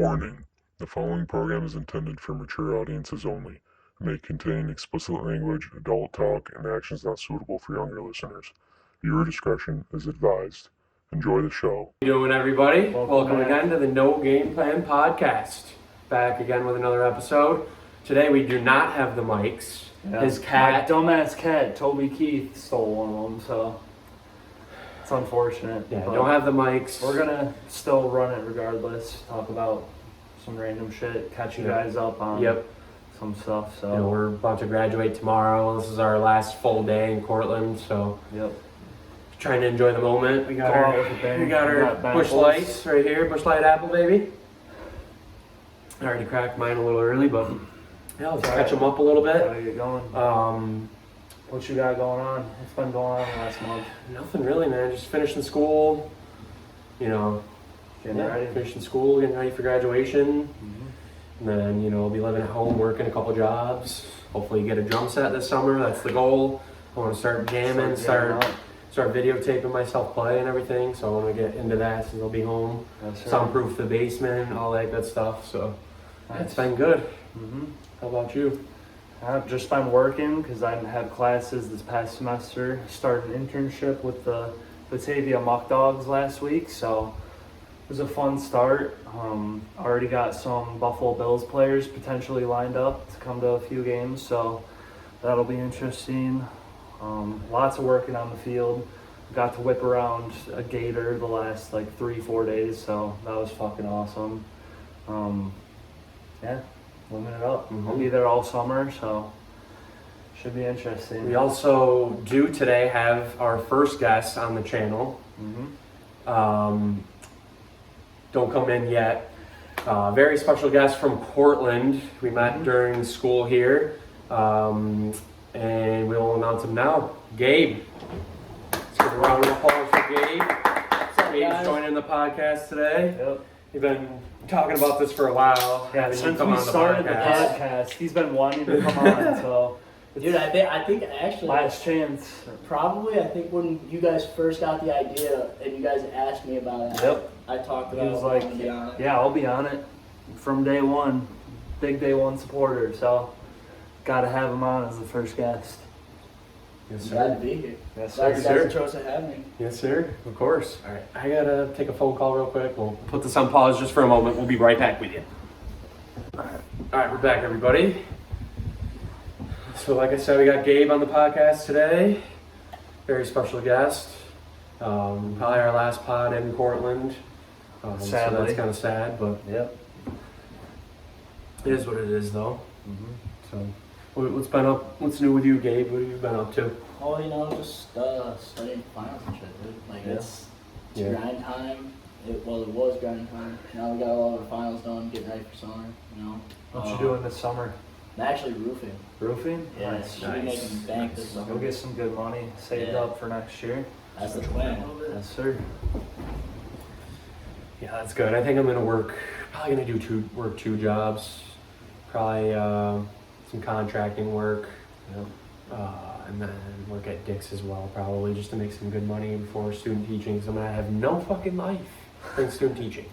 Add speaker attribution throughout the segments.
Speaker 1: Warning: the following program is intended for mature audiences only. It may contain explicit language, adult talk, and actions not suitable for younger listeners. Viewer discretion is advised. Enjoy the show.
Speaker 2: How you doing, everybody? Welcome
Speaker 3: back.
Speaker 2: again to the No Gameplan Podcast. Back again with another episode. Today we do not have the mics.
Speaker 3: Yeah.
Speaker 2: His cat,
Speaker 3: My dumbass cat, Toby Keith, stole one of them, so it's unfortunate.
Speaker 2: yeah, don't have the mics.
Speaker 3: We're gonna still run it regardless. Talk about some random shit. Catch you guys up on some stuff. So
Speaker 2: You know, we're about to graduate tomorrow. This is our last full day in Cortland, so trying to enjoy the moment. We got our Bush Lights right here, Bush Light Apple, baby. I already cracked mine a little early, but yeah, let's catch them up a little bit.
Speaker 3: How you going? What you got going on? What's been going on last month?
Speaker 2: Nothing really, man. Just finishing school. Finishing school, getting ready for graduation. And then, I'll be living at home, working a couple jobs. Hopefully get a drum set this summer. That's the goal. I want to start jamming, start videotaping myself play and everything. So I want to get into that since I'll be home. Soundproof the basement, all that good stuff. So it's been good. How about you?
Speaker 3: I've just been working because I had classes this past semester. Started an internship with the Batavia Muck Dogs last week, so it was a fun start. Already got some Buffalo Bills players potentially lined up to come to a few games, so that'll be interesting. Lots of working on the field. Got to whip around a gator the last 3-4 days, so that was fucking awesome. Living it up. I'll be there all summer, so should be interesting.
Speaker 2: We also do today have our first guest on the channel. Don't come in yet. Very special guest from Portland. We met during school here, and we will announce him now. Gabe. Let's give a round of applause for Gabe. Gabe's joining the podcast today.
Speaker 3: Yep.
Speaker 2: You've been talking about this for a while.
Speaker 3: Yeah, since we started the podcast, he's been wanting to come on. So,
Speaker 4: dude, I think actually
Speaker 3: last chance.
Speaker 4: Probably, I think when you guys first got the idea and you guys asked me about it, I talked about
Speaker 3: He was like, "Yeah, I'll be on it from day one, big day one supporter." So, got to have him on as the first guest.
Speaker 2: Yes,
Speaker 4: I'm
Speaker 2: sir.
Speaker 4: glad to be here.
Speaker 3: Yes,
Speaker 4: Glad
Speaker 3: sir.
Speaker 4: you guys chose to have me.
Speaker 2: Yes, sir. Of course. All right. I gotta take a phone call real quick. We'll put this on pause just for a moment. We'll be right back with you. All right, we're back, everybody. So, like I said, we got Gabe on the podcast today. Very special guest. Probably our last pod in Portland. So
Speaker 3: Sadly.
Speaker 2: that's kind of sad, but
Speaker 3: Yep.
Speaker 2: it is what it is, though. So, what's new with you, Gabe? What have you been up to?
Speaker 4: Oh, just studying finals and shit, dude. It's grind time. It was grind time. Now we got all of our finals done, getting ready for summer.
Speaker 3: What you doing this summer?
Speaker 4: I'm actually roofing.
Speaker 3: Roofing?
Speaker 4: Yeah,
Speaker 3: Nice.
Speaker 4: should be making bank this summer.
Speaker 3: You'll get some good money saved up for next year.
Speaker 4: That's the plan.
Speaker 3: Yes, sir.
Speaker 2: Yeah, that's good. I think I'm gonna probably gonna do two jobs. Probably some contracting work. And then work at Dick's as well, probably, just to make some good money before student teaching. So I'm gonna have no fucking life in student teaching.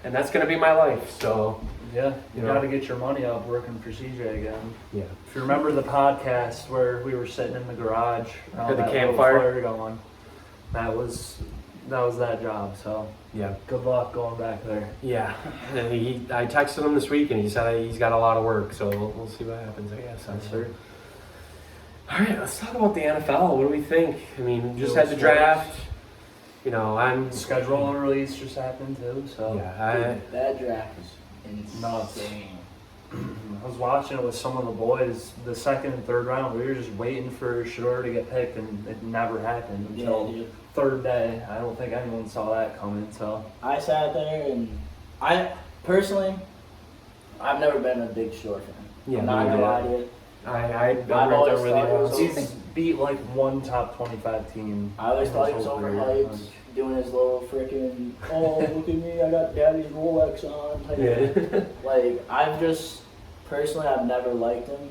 Speaker 2: And that's gonna be my life, so.
Speaker 3: Yeah, you gotta get your money up working for CJ again.
Speaker 2: Yeah.
Speaker 3: If you remember the podcast where we were sitting in the garage,
Speaker 2: Had the
Speaker 3: that
Speaker 2: campfire?
Speaker 3: little fire going, that was that job, so
Speaker 2: Yeah.
Speaker 3: good luck going back there.
Speaker 2: Yeah. And I texted him this week and he said he's got a lot of work, so we'll see what happens, I guess.
Speaker 3: Yes, sir.
Speaker 2: All right, let's talk about the NFL. What do we think? I mean, just had the draft. I'm
Speaker 3: Schedule release just happened too, so
Speaker 2: Yeah,
Speaker 4: That draft is
Speaker 3: Nuts.
Speaker 4: insane.
Speaker 3: I was watching it with some of the boys. The second and third round, we were just waiting for Shador to get picked, and it never happened until
Speaker 4: dude.
Speaker 3: third day. I don't think anyone saw that coming. So
Speaker 4: I sat there and personally, I've never been a big Shore fan.
Speaker 2: Yeah,
Speaker 4: I'm not
Speaker 2: me
Speaker 4: gonna lie
Speaker 2: neither.
Speaker 4: to you.
Speaker 2: I'm
Speaker 4: always
Speaker 2: really
Speaker 4: thought it was
Speaker 2: honest.
Speaker 3: he's beat like one top 25 team.
Speaker 4: I always thought he was
Speaker 3: His whole career.
Speaker 4: overhyped, doing his little freaking, oh, look at me, I got daddy's Rolex on type
Speaker 2: Yeah.
Speaker 4: Like, I've never liked him,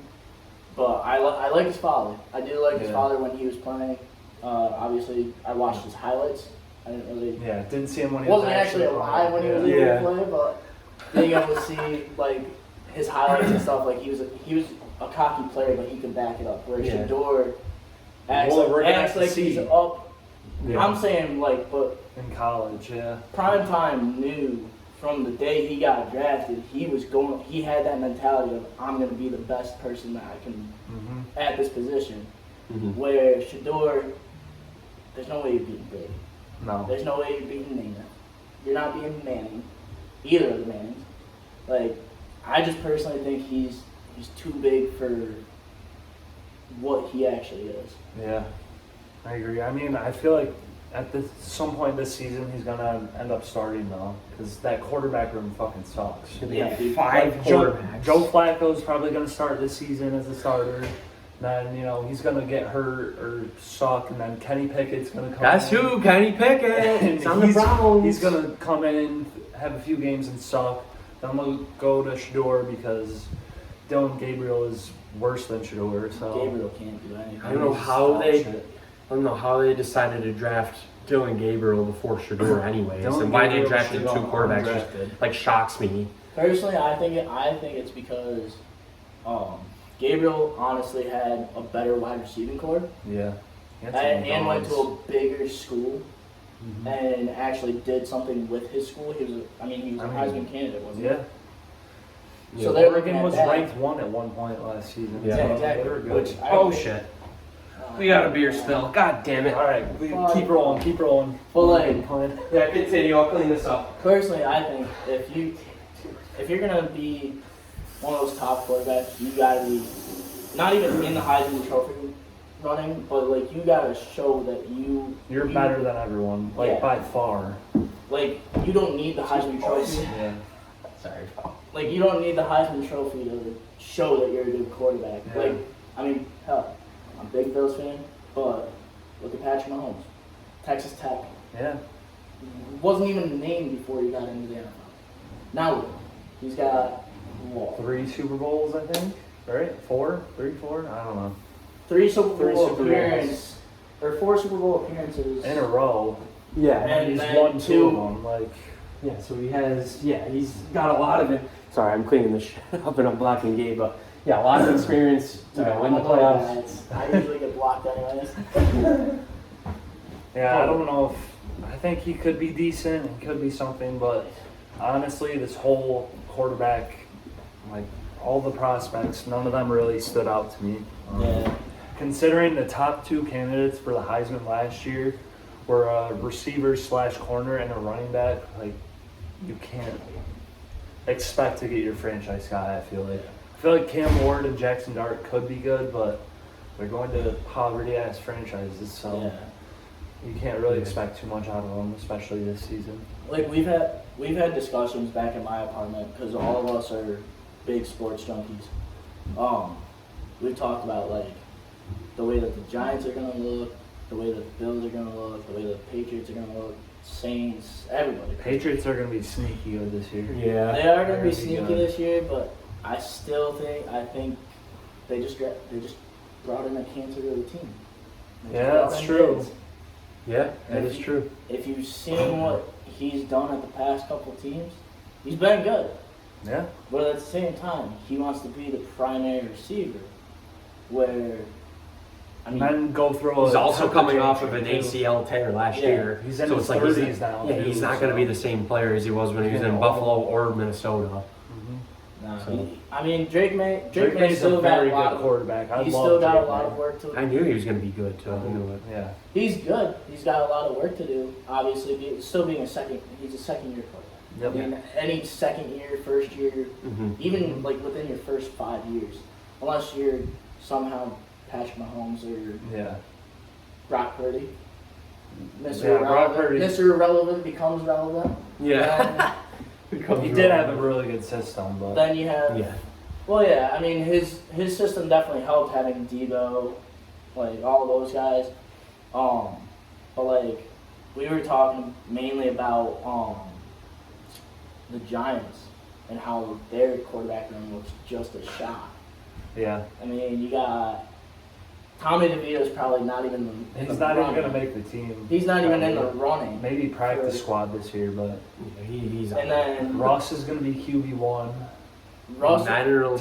Speaker 4: but I like his father. I do like his father when he was playing. Obviously, I watched his highlights. I didn't really.
Speaker 3: Yeah, didn't see him when he was
Speaker 4: Wasn't actually alive when he was able to play, but being able to see like his highlights and stuff, like he was a cocky player, but he could back it up. Where Shador acts like he's up.
Speaker 2: Yeah.
Speaker 4: I'm saying like, but
Speaker 3: in college, yeah.
Speaker 4: Primetime knew from the day he got drafted, he had that mentality of I'm going to be the best person that I can at this position. Where Shador, there's no way you're beating Brady.
Speaker 3: No.
Speaker 4: There's no way you're beating Nina. You're not beating Manning. Either of the Mannings. Like, I just personally think he's too big for what he actually is.
Speaker 3: Yeah, I agree. I mean, I feel like at some point this season he's gonna end up starting though, because that quarterback room fucking sucks.
Speaker 2: Yeah,
Speaker 4: dude.
Speaker 2: 5 quarterbacks.
Speaker 3: Joe Flacco's probably gonna start this season as a starter. Then he's gonna get hurt or suck, and then Kenny Pickett's gonna come.
Speaker 2: That's
Speaker 3: in.
Speaker 2: who, Kenny Pickett. It's on the Browns.
Speaker 3: He's gonna come in, have a few games and suck. Then I'm gonna go to Shador because Dylan Gabriel is worse than Shador. So
Speaker 4: Gabriel can't do anything.
Speaker 2: I don't know how they decided to draft Dylan Gabriel before Shador anyways, and why they drafted 2 quarterbacks just, like, shocks me.
Speaker 4: Personally, I think it's because Gabriel honestly had a better wide receiving core.
Speaker 3: Yeah.
Speaker 4: And went to a bigger school and actually did something with his school. He was a Heisman candidate, wasn't he?
Speaker 3: Yeah.
Speaker 4: So
Speaker 3: Oregon was ranked 1 at one point last season.
Speaker 2: Yeah,
Speaker 4: exactly.
Speaker 3: They were good.
Speaker 2: Shit. We got a beer spill. God damn it.
Speaker 3: All right, we keep rolling.
Speaker 4: But like,
Speaker 2: Yeah, continue. I'll clean this up.
Speaker 4: personally, I think if you're gonna be one of those top quarterbacks, you gotta be not even in the Heisman Trophy running, but like you gotta show that
Speaker 3: you're better than everyone, by far.
Speaker 4: Like you don't need the Heisman Trophy.
Speaker 3: Yeah.
Speaker 2: Sorry.
Speaker 4: Like you don't need the Heisman Trophy to show that you're a good quarterback.
Speaker 3: Yeah.
Speaker 4: Like hell, I'm a big Bills fan, but look at Patrick Mahomes, Texas Tech.
Speaker 3: Yeah.
Speaker 4: Wasn't even a name before he got into the NFL. Now look, he's got what?
Speaker 3: 3 Super Bowls, I think. Right? 4? 3, 4? I don't know.
Speaker 4: 3 Super Bowl
Speaker 3: Super
Speaker 4: appearances, or 4 Super Bowl appearances
Speaker 3: In a row.
Speaker 2: Yeah.
Speaker 4: And
Speaker 3: he's
Speaker 4: then
Speaker 3: won 2
Speaker 4: 2
Speaker 3: of them. Like.
Speaker 2: Yeah, so he's got a lot of it. Sorry, I'm cleaning this shit up and I'm blocking Gabe, but yeah, a lot of experience to win the playoffs.
Speaker 4: I usually get blocked anyways.
Speaker 3: Yeah, I don't know if I think he could be decent, he could be something, but honestly, this whole quarterback, like all the prospects, none of them really stood out to me.
Speaker 4: Yeah.
Speaker 3: Considering the top 2 candidates for the Heisman last year were a receiver / corner and a running back, like you can't expect to get your franchise guy. I feel like Cam Ward and Jackson Dart could be good, but they're going to poverty-ass franchises, so you can't really expect too much out of them, especially this season.
Speaker 4: Like we've had discussions back in my apartment because all of us are big sports junkies. We've talked about like the way that the Giants are gonna look, the way that the Bills are gonna look, the way that the Patriots are gonna look, Saints, everybody.
Speaker 3: Patriots are going to be sneaky good this year.
Speaker 2: Yeah.
Speaker 4: They are gonna be
Speaker 3: Very
Speaker 4: sneaky
Speaker 3: good.
Speaker 4: this year, but I think they just brought in a cancer to the team. They just
Speaker 3: Yeah,
Speaker 4: brought
Speaker 3: that's
Speaker 4: in
Speaker 3: true.
Speaker 4: kids.
Speaker 2: Yeah, that is true.
Speaker 4: If you've seen what he's done at the past couple teams, he's been good.
Speaker 3: Yeah.
Speaker 4: But at the same time, he wants to be the primary receiver, where
Speaker 3: And then go through
Speaker 2: He's also coming off of
Speaker 3: temperature
Speaker 2: an
Speaker 3: too.
Speaker 2: ACL tear last year.
Speaker 3: He's in
Speaker 2: so
Speaker 3: his
Speaker 2: it's like
Speaker 3: 30s now.
Speaker 2: Yeah, he's not going to be the same player as he was when he was in Buffalo or Minnesota.
Speaker 4: Drake May
Speaker 3: May's
Speaker 4: still
Speaker 3: a
Speaker 4: got
Speaker 3: very
Speaker 4: a lot
Speaker 3: good
Speaker 4: of
Speaker 3: quarterback. I
Speaker 4: he's
Speaker 3: love
Speaker 4: still got
Speaker 3: Drake
Speaker 4: a lot
Speaker 3: May.
Speaker 4: of work to
Speaker 2: I knew he was going to be good too. I knew it.
Speaker 3: Yeah.
Speaker 4: He's good. He's got a lot of work to do. Obviously, still being he's a second year quarterback.
Speaker 3: Yep.
Speaker 4: I mean, any second year, first year,
Speaker 2: Mm-hmm.
Speaker 4: even like within your first 5 years, unless you're somehow Patrick Mahomes or
Speaker 3: Yeah.
Speaker 4: Brock Purdy.
Speaker 3: Brock Purdy.
Speaker 4: Mr. Irrelevant becomes relevant.
Speaker 2: Yeah.
Speaker 3: He did have a really good system, but
Speaker 4: Then you have
Speaker 2: Yeah.
Speaker 4: Well, yeah, I mean, his system definitely helped having Debo, like all those guys. But like we were talking mainly about the Giants and how their quarterback room was just a shot.
Speaker 3: yeah.
Speaker 4: I mean, you got Tommy DeVito's probably not even in the
Speaker 3: He's not even
Speaker 4: running.
Speaker 3: going to make the team.
Speaker 4: He's not even in the running.
Speaker 3: Maybe practice squad this year, but
Speaker 2: He's
Speaker 4: And then
Speaker 3: Ross is going to be QB1
Speaker 4: Russ,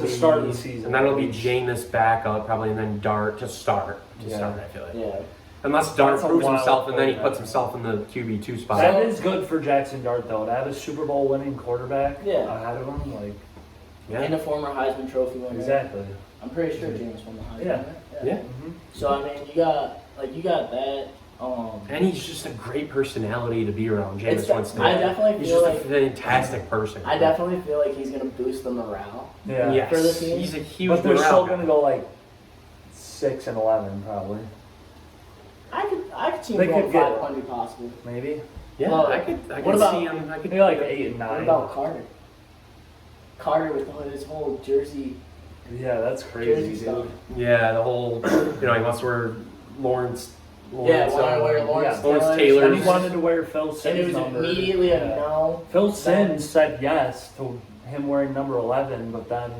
Speaker 3: to start the season.
Speaker 2: And then it'll be Jameis backup probably, and then Dart to start. I feel like.
Speaker 4: yeah.
Speaker 2: Unless Dart
Speaker 3: That's a
Speaker 2: proves
Speaker 3: wild
Speaker 2: himself and then he
Speaker 3: quarterback.
Speaker 2: puts himself in the QB2 spot.
Speaker 3: That is good for Jackson Dart, though. To have a Super Bowl winning quarterback
Speaker 4: Yeah.
Speaker 3: ahead of him, like,
Speaker 4: And a former Heisman Trophy winner.
Speaker 3: exactly.
Speaker 4: I'm pretty sure James won the Heisman.
Speaker 3: Yeah.
Speaker 4: right?
Speaker 2: Yeah.
Speaker 3: Mm-hmm.
Speaker 4: So I mean, you got that.
Speaker 2: And he's just a great personality to be around. Jameis Winston.
Speaker 4: I definitely
Speaker 2: He's
Speaker 4: feel
Speaker 2: just a
Speaker 4: like
Speaker 2: fantastic person.
Speaker 4: I definitely feel like he's gonna boost the morale.
Speaker 3: Yeah.
Speaker 2: Yes,
Speaker 4: for the team.
Speaker 2: he's a huge
Speaker 3: But they're
Speaker 2: morale
Speaker 3: still
Speaker 2: guy.
Speaker 3: going to go like 6-11 probably.
Speaker 4: I could see
Speaker 3: They
Speaker 4: him going
Speaker 3: could get-
Speaker 4: 500 possibly.
Speaker 3: Maybe.
Speaker 2: Yeah,
Speaker 4: Well,
Speaker 2: I could
Speaker 4: what about-
Speaker 2: see him. I could
Speaker 3: Maybe like 8 and 9.
Speaker 4: What about Carter? Carter with his whole jersey
Speaker 3: Yeah, that's
Speaker 4: jersey
Speaker 3: crazy,
Speaker 4: stuff.
Speaker 3: dude.
Speaker 2: Yeah, the whole, he wants to wear Lawrence.
Speaker 4: Yeah, wanted to wear Lawrence
Speaker 3: yeah.
Speaker 2: Lawrence
Speaker 4: Taylor's.
Speaker 2: Taylor's.
Speaker 3: And he wanted to wear Phil
Speaker 4: And
Speaker 3: Simms'
Speaker 4: it was
Speaker 3: number.
Speaker 4: immediately a
Speaker 3: Yeah.
Speaker 4: no.
Speaker 3: Phil
Speaker 4: Then-
Speaker 3: Simms said yes to him wearing number 11, but then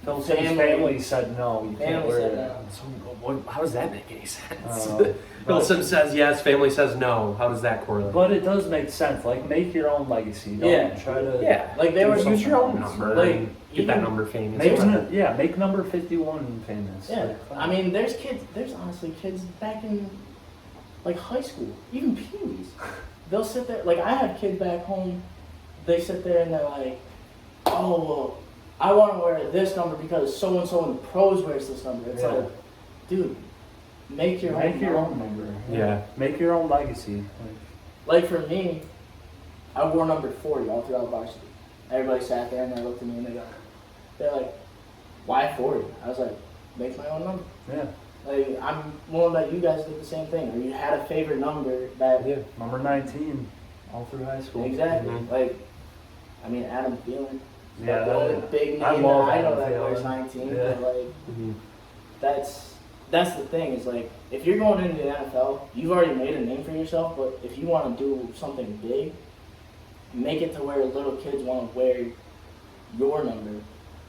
Speaker 3: Phil Simms' family said no, you can't
Speaker 4: Family
Speaker 3: wear
Speaker 4: said
Speaker 3: it.
Speaker 4: no.
Speaker 2: So, how does that make any sense?
Speaker 3: Uh,
Speaker 2: Bill Sims says yes, family says no. How does that correlate?
Speaker 3: But it does make sense. Like, make your own legacy. Don't
Speaker 4: Yeah.
Speaker 3: try to.
Speaker 2: Yeah,
Speaker 4: Like they were
Speaker 2: use your own
Speaker 3: something
Speaker 2: number.
Speaker 4: like,
Speaker 2: and get that
Speaker 4: even-
Speaker 2: number famous.
Speaker 3: Make number 51 famous.
Speaker 4: Yeah,
Speaker 3: Like,
Speaker 4: I mean, there's honestly kids back in like high school, even peewees. They'll sit there, like I have kids back home. They sit there and they're like, "Oh, well, I want to wear this number because so and so in the pros wears this number." It's
Speaker 3: Yeah.
Speaker 4: like, dude, make your
Speaker 3: make
Speaker 4: own
Speaker 3: your
Speaker 4: number.
Speaker 3: own number.
Speaker 2: Yeah.
Speaker 3: Make your own legacy.
Speaker 4: Like for me, I wore number 40 all throughout varsity. Everybody sat there and they looked at me and they're like, "Why 40?" I was like, "Make my own number."
Speaker 3: Yeah.
Speaker 4: Like I'm willing that you guys did the same thing, or you had a favorite number that
Speaker 2: Yeah.
Speaker 3: Number 19, all through high school.
Speaker 4: exactly.
Speaker 2: Mhm.
Speaker 4: Like, I mean, Adam Thielen.
Speaker 3: Yeah,
Speaker 4: the only big name
Speaker 3: I
Speaker 4: that
Speaker 3: love
Speaker 4: I know
Speaker 3: Adam
Speaker 4: that wears
Speaker 3: Thielen.
Speaker 4: 19.
Speaker 3: Yeah.
Speaker 4: But like,
Speaker 2: Mhm.
Speaker 4: that's the thing is like, if you're going into the NFL, you've already made a name for yourself. But if you want to do something big, make it to where little kids want to wear your number.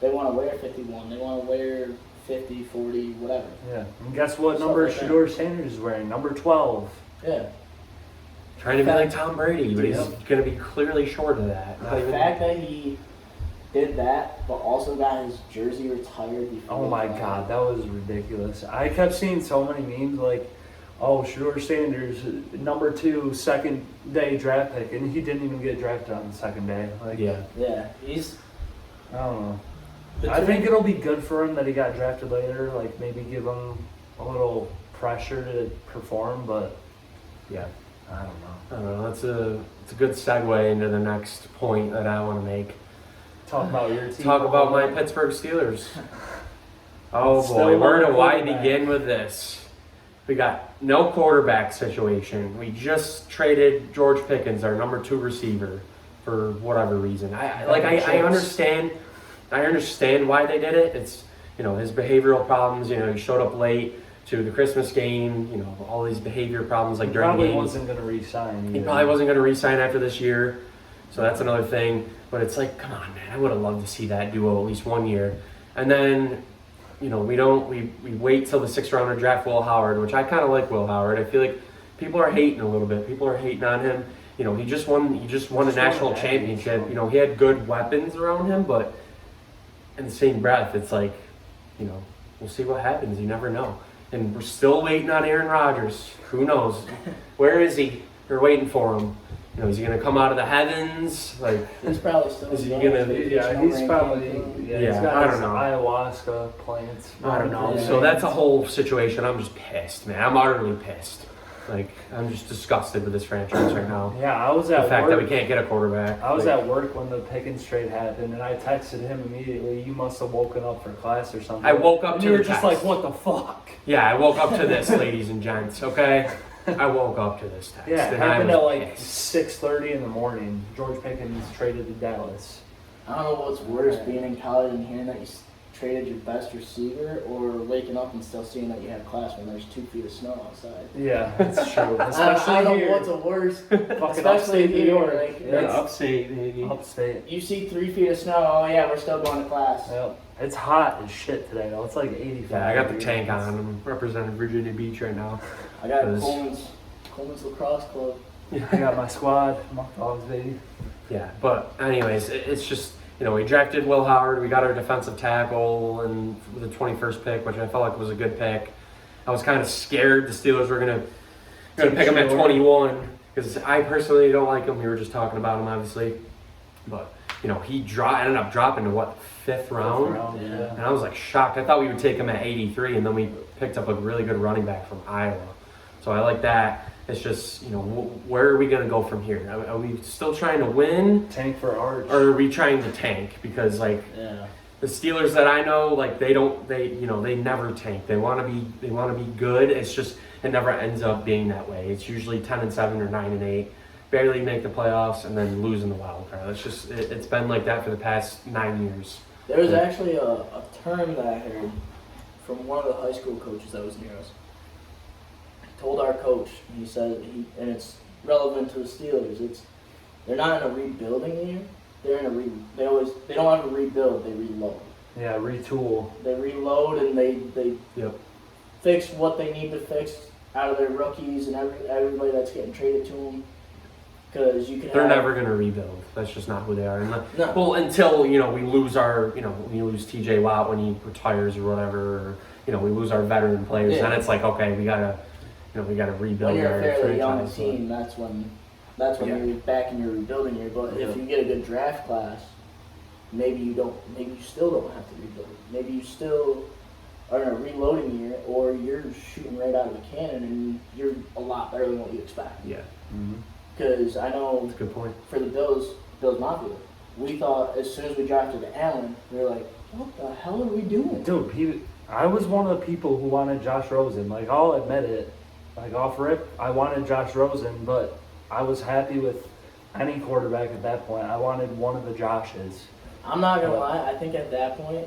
Speaker 4: They want to wear 51. They want to wear 50, 40, whatever.
Speaker 3: Yeah. And guess what
Speaker 4: Stuff
Speaker 3: number
Speaker 4: like that.
Speaker 3: Shedeur Sanders is wearing? Number 12.
Speaker 4: Yeah.
Speaker 2: Trying to be like Tom Brady, but he's
Speaker 3: Yep.
Speaker 2: going to be clearly short of that. Not
Speaker 4: The
Speaker 2: even-
Speaker 4: fact that he did that, but also got his jersey retired before.
Speaker 3: Oh my
Speaker 4: the
Speaker 3: god, that was ridiculous. I kept seeing so many memes like, oh, Shedeur Sanders, number 2, second day draft pick, and he didn't even get drafted on the second day. Like,
Speaker 2: Yeah.
Speaker 4: Yeah, he's.
Speaker 3: I don't know.
Speaker 4: the
Speaker 3: I
Speaker 4: two-
Speaker 3: think it'll be good for him that he got drafted later, like maybe give him a little pressure to perform, but
Speaker 2: Yeah.
Speaker 3: I don't know.
Speaker 2: I don't know. It's a good segue into the next point that I want to make.
Speaker 3: Talk about your team.
Speaker 2: Talk about my Pittsburgh Steelers. Oh
Speaker 3: Still
Speaker 2: boy, where
Speaker 3: no
Speaker 2: do I
Speaker 3: quarterback.
Speaker 2: begin with this? We got no quarterback situation. We just traded George Pickens, our number 2 receiver, for whatever reason. I understand why they did it. It's his behavioral problems. He showed up late to the Christmas game. All these behavior problems like
Speaker 3: He
Speaker 2: during
Speaker 3: probably
Speaker 2: games.
Speaker 3: wasn't going to re-sign.
Speaker 2: He
Speaker 3: either.
Speaker 2: probably wasn't going to re-sign after this year, so that's another thing. But it's like, come on, man! I would have loved to see that duo at least 1 year, and then, we wait till the 6th rounder draft Will Howard, which I kind of like Will Howard. I feel like people are hating a little bit. People are hating on him. He just won a national championship. He had good weapons around him, but in the same breath, it's like, we'll see what happens. You never know. And we're still waiting on Aaron Rodgers. Who knows? Where is he? We're waiting for him. Is he going to come out of the heavens? Like,
Speaker 4: He's probably still.
Speaker 2: Is he
Speaker 4: enjoying
Speaker 2: gonna-
Speaker 4: his
Speaker 3: Yeah,
Speaker 4: vacation
Speaker 3: he's
Speaker 4: home
Speaker 3: probably.
Speaker 4: ranking.
Speaker 3: Yeah,
Speaker 2: Yeah,
Speaker 3: he's got
Speaker 2: I don't
Speaker 3: his
Speaker 2: know.
Speaker 3: ayahuasca plants.
Speaker 2: I don't know.
Speaker 4: Yeah.
Speaker 2: So that's a whole situation. I'm just pissed, man. I'm utterly pissed. Like, I'm just disgusted with this franchise right now.
Speaker 3: Yeah, I was
Speaker 2: The
Speaker 3: at
Speaker 2: fact
Speaker 3: work.
Speaker 2: that we can't get a quarterback.
Speaker 3: I was
Speaker 2: Like,
Speaker 3: at work when the Pickens trade happened, and I texted him immediately. You must have woken up for class or something.
Speaker 2: I woke up
Speaker 3: and
Speaker 2: to
Speaker 3: you were
Speaker 2: the
Speaker 3: just
Speaker 2: text.
Speaker 3: like, "What the fuck?"
Speaker 2: Yeah, I woke up to this, ladies and gents, okay? I woke up to this text.
Speaker 3: Yeah, it
Speaker 2: and I
Speaker 3: happened
Speaker 2: was
Speaker 3: at like
Speaker 2: pissed.
Speaker 3: 6:30 in the morning. George Pickens traded to Dallas.
Speaker 4: I don't know what's worse, being in college and hearing that you traded your best receiver, or waking up and still seeing that you have class when there's 2 feet of snow outside.
Speaker 3: Yeah, that's true.
Speaker 4: I
Speaker 3: Especially
Speaker 4: don't know
Speaker 3: here,
Speaker 4: what's a worse.
Speaker 3: fucking
Speaker 4: especially
Speaker 3: upstate New
Speaker 4: here,
Speaker 3: York.
Speaker 4: like,
Speaker 3: yeah,
Speaker 2: upstate, baby.
Speaker 3: upstate.
Speaker 4: You see 3 feet of snow. Oh yeah, we're still going to class.
Speaker 3: Yep. It's hot as shit today, though. It's like 85.
Speaker 2: Yeah, I got the
Speaker 3: degrees.
Speaker 2: tank on. I'm representing Virginia Beach right now.
Speaker 4: I got
Speaker 2: Cause-
Speaker 4: Coleman's Lacrosse Club.
Speaker 3: I got my squad, Mock Dogs, baby.
Speaker 2: Yeah, but anyways, it's just, we drafted Will Howard. We got our defensive tackle and with the 21st pick, which I felt like was a good pick. I was kind of scared the Steelers were gonna pick him at 21 because I personally don't like him. We were just talking about him, obviously, but he ended up dropping to what, fifth round?
Speaker 3: Yeah.
Speaker 2: And I was like shocked. I thought we would take him at 83, and then we picked up a really good running back from Iowa. So I like that. It's just, where are we going to go from here? Are we still trying to win?
Speaker 3: Tank for Arch.
Speaker 2: Or are we trying to tank? Because, the Steelers that I know, they never tank. They want to be good. It's just, it never ends up being that way. It's usually 10-7 or 9-8. Barely make the playoffs and then lose in the wild card. It's just, it's been like that for the past 9 years.
Speaker 4: There was actually a term that I heard from one of the high school coaches that was near us. Told our coach, he said, and it's relevant to the Steelers. They're not in a rebuilding year. They're in they don't have a rebuild. They reload.
Speaker 3: Yeah, retool.
Speaker 4: They reload and they fix what they need to fix out of their rookies and everybody that's getting traded to them. Because
Speaker 2: they're never going to rebuild. That's just not who they are.
Speaker 4: No.
Speaker 2: Well, until we lose we lose T.J. Watt when he retires or whatever. Or, we lose our veteran players.
Speaker 4: Yeah.
Speaker 2: Then it's like, okay, we gotta rebuild
Speaker 4: when you're
Speaker 2: our
Speaker 4: a fairly young
Speaker 2: franchise.
Speaker 4: team, that's when you're back in your rebuilding year. But if you get a good draft class, maybe you still don't have to rebuild. Maybe you still are in a reloading year, or you're shooting right out of a cannon and you're a lot better than what you expect.
Speaker 2: Yeah.
Speaker 4: Because I know
Speaker 2: That's a good point.
Speaker 4: for the Bills Mafia, we thought as soon as we drafted Allen, we were like, what the hell are we doing?
Speaker 3: Dude, I was one of the people who wanted Josh Rosen. Like, I'll admit it. Like, off rip, I wanted Josh Rosen, but I was happy with any quarterback at that point. I wanted one of the Joshes.
Speaker 4: I'm not going to lie, I think at that point,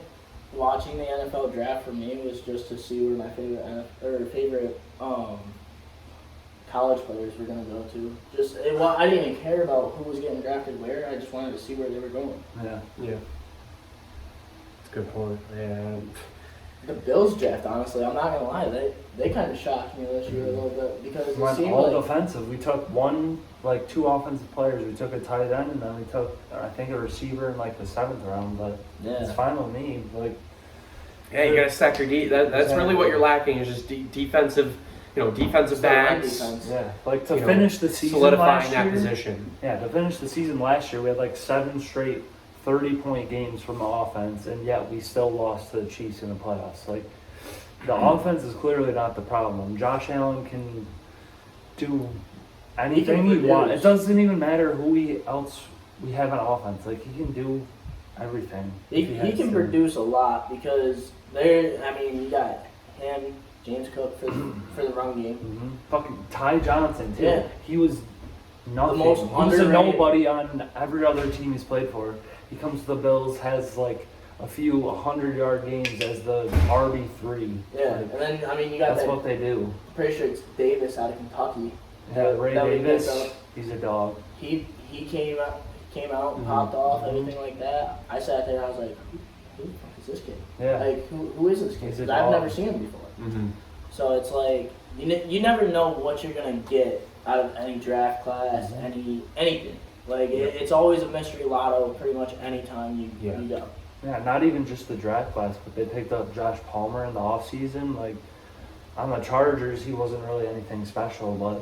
Speaker 4: watching the NFL draft for me was just to see where my favorite college players were going to go to. I didn't even care about who was getting drafted where. I just wanted to see where they were going.
Speaker 3: Yeah.
Speaker 2: Yeah. That's a good point. Yeah.
Speaker 4: The Bills draft, honestly, I'm not going to lie, they kind of shocked me this year a little bit because it
Speaker 3: Went
Speaker 4: seemed
Speaker 3: all
Speaker 4: like
Speaker 3: defensive. We took two offensive players. We took a tight end, and then we took, I think, a receiver in the 7th round. But it's fine with me.
Speaker 2: Yeah, you got to stack your that's really what you're lacking is just defensive, defensive backs.
Speaker 4: defense.
Speaker 3: Yeah, to finish the season
Speaker 2: solidifying
Speaker 3: last
Speaker 2: that
Speaker 3: year.
Speaker 2: position.
Speaker 3: Yeah, to finish the season last year, we had 7 straight 30-point games from the offense, and yet we still lost to the Chiefs in the playoffs. The offense is clearly not the problem. Josh Allen can do anything he wants. It doesn't even matter who else we have on offense. He can do everything.
Speaker 4: He can produce a lot because you got him, James Cook for the run game.
Speaker 3: Mm-hmm. Fucking Ty Johnson too.
Speaker 4: Yeah.
Speaker 3: He was nothing.
Speaker 4: The most
Speaker 3: He was a
Speaker 4: underrated.
Speaker 3: nobody on every other team he's played for. He comes to the Bills, has a few 100-yard games as the RB3.
Speaker 4: Yeah, and then you got
Speaker 3: That's
Speaker 4: that.
Speaker 3: what they do.
Speaker 4: I'm pretty sure it's Davis out of Kentucky.
Speaker 3: Yeah, Ray
Speaker 4: that we
Speaker 3: Davis,
Speaker 4: picked up.
Speaker 3: he's a dog.
Speaker 4: He came out,
Speaker 3: Mm-hmm.
Speaker 4: popped off, everything like that. I sat there and I was like, who the fuck is this kid?
Speaker 3: Yeah.
Speaker 4: Who is this kid?
Speaker 3: He's a
Speaker 4: 'Cause I've
Speaker 3: dog.
Speaker 4: never seen him before.
Speaker 2: Mm-hmm.
Speaker 4: So it's you never know what you're gonna get out of any draft class,
Speaker 3: Mm-hmm.
Speaker 4: anything. It's always a mystery lotto pretty much any time you go.
Speaker 3: Yeah, not even just the draft class, but they picked up Josh Palmer in the offseason. On the Chargers, he wasn't really anything special, but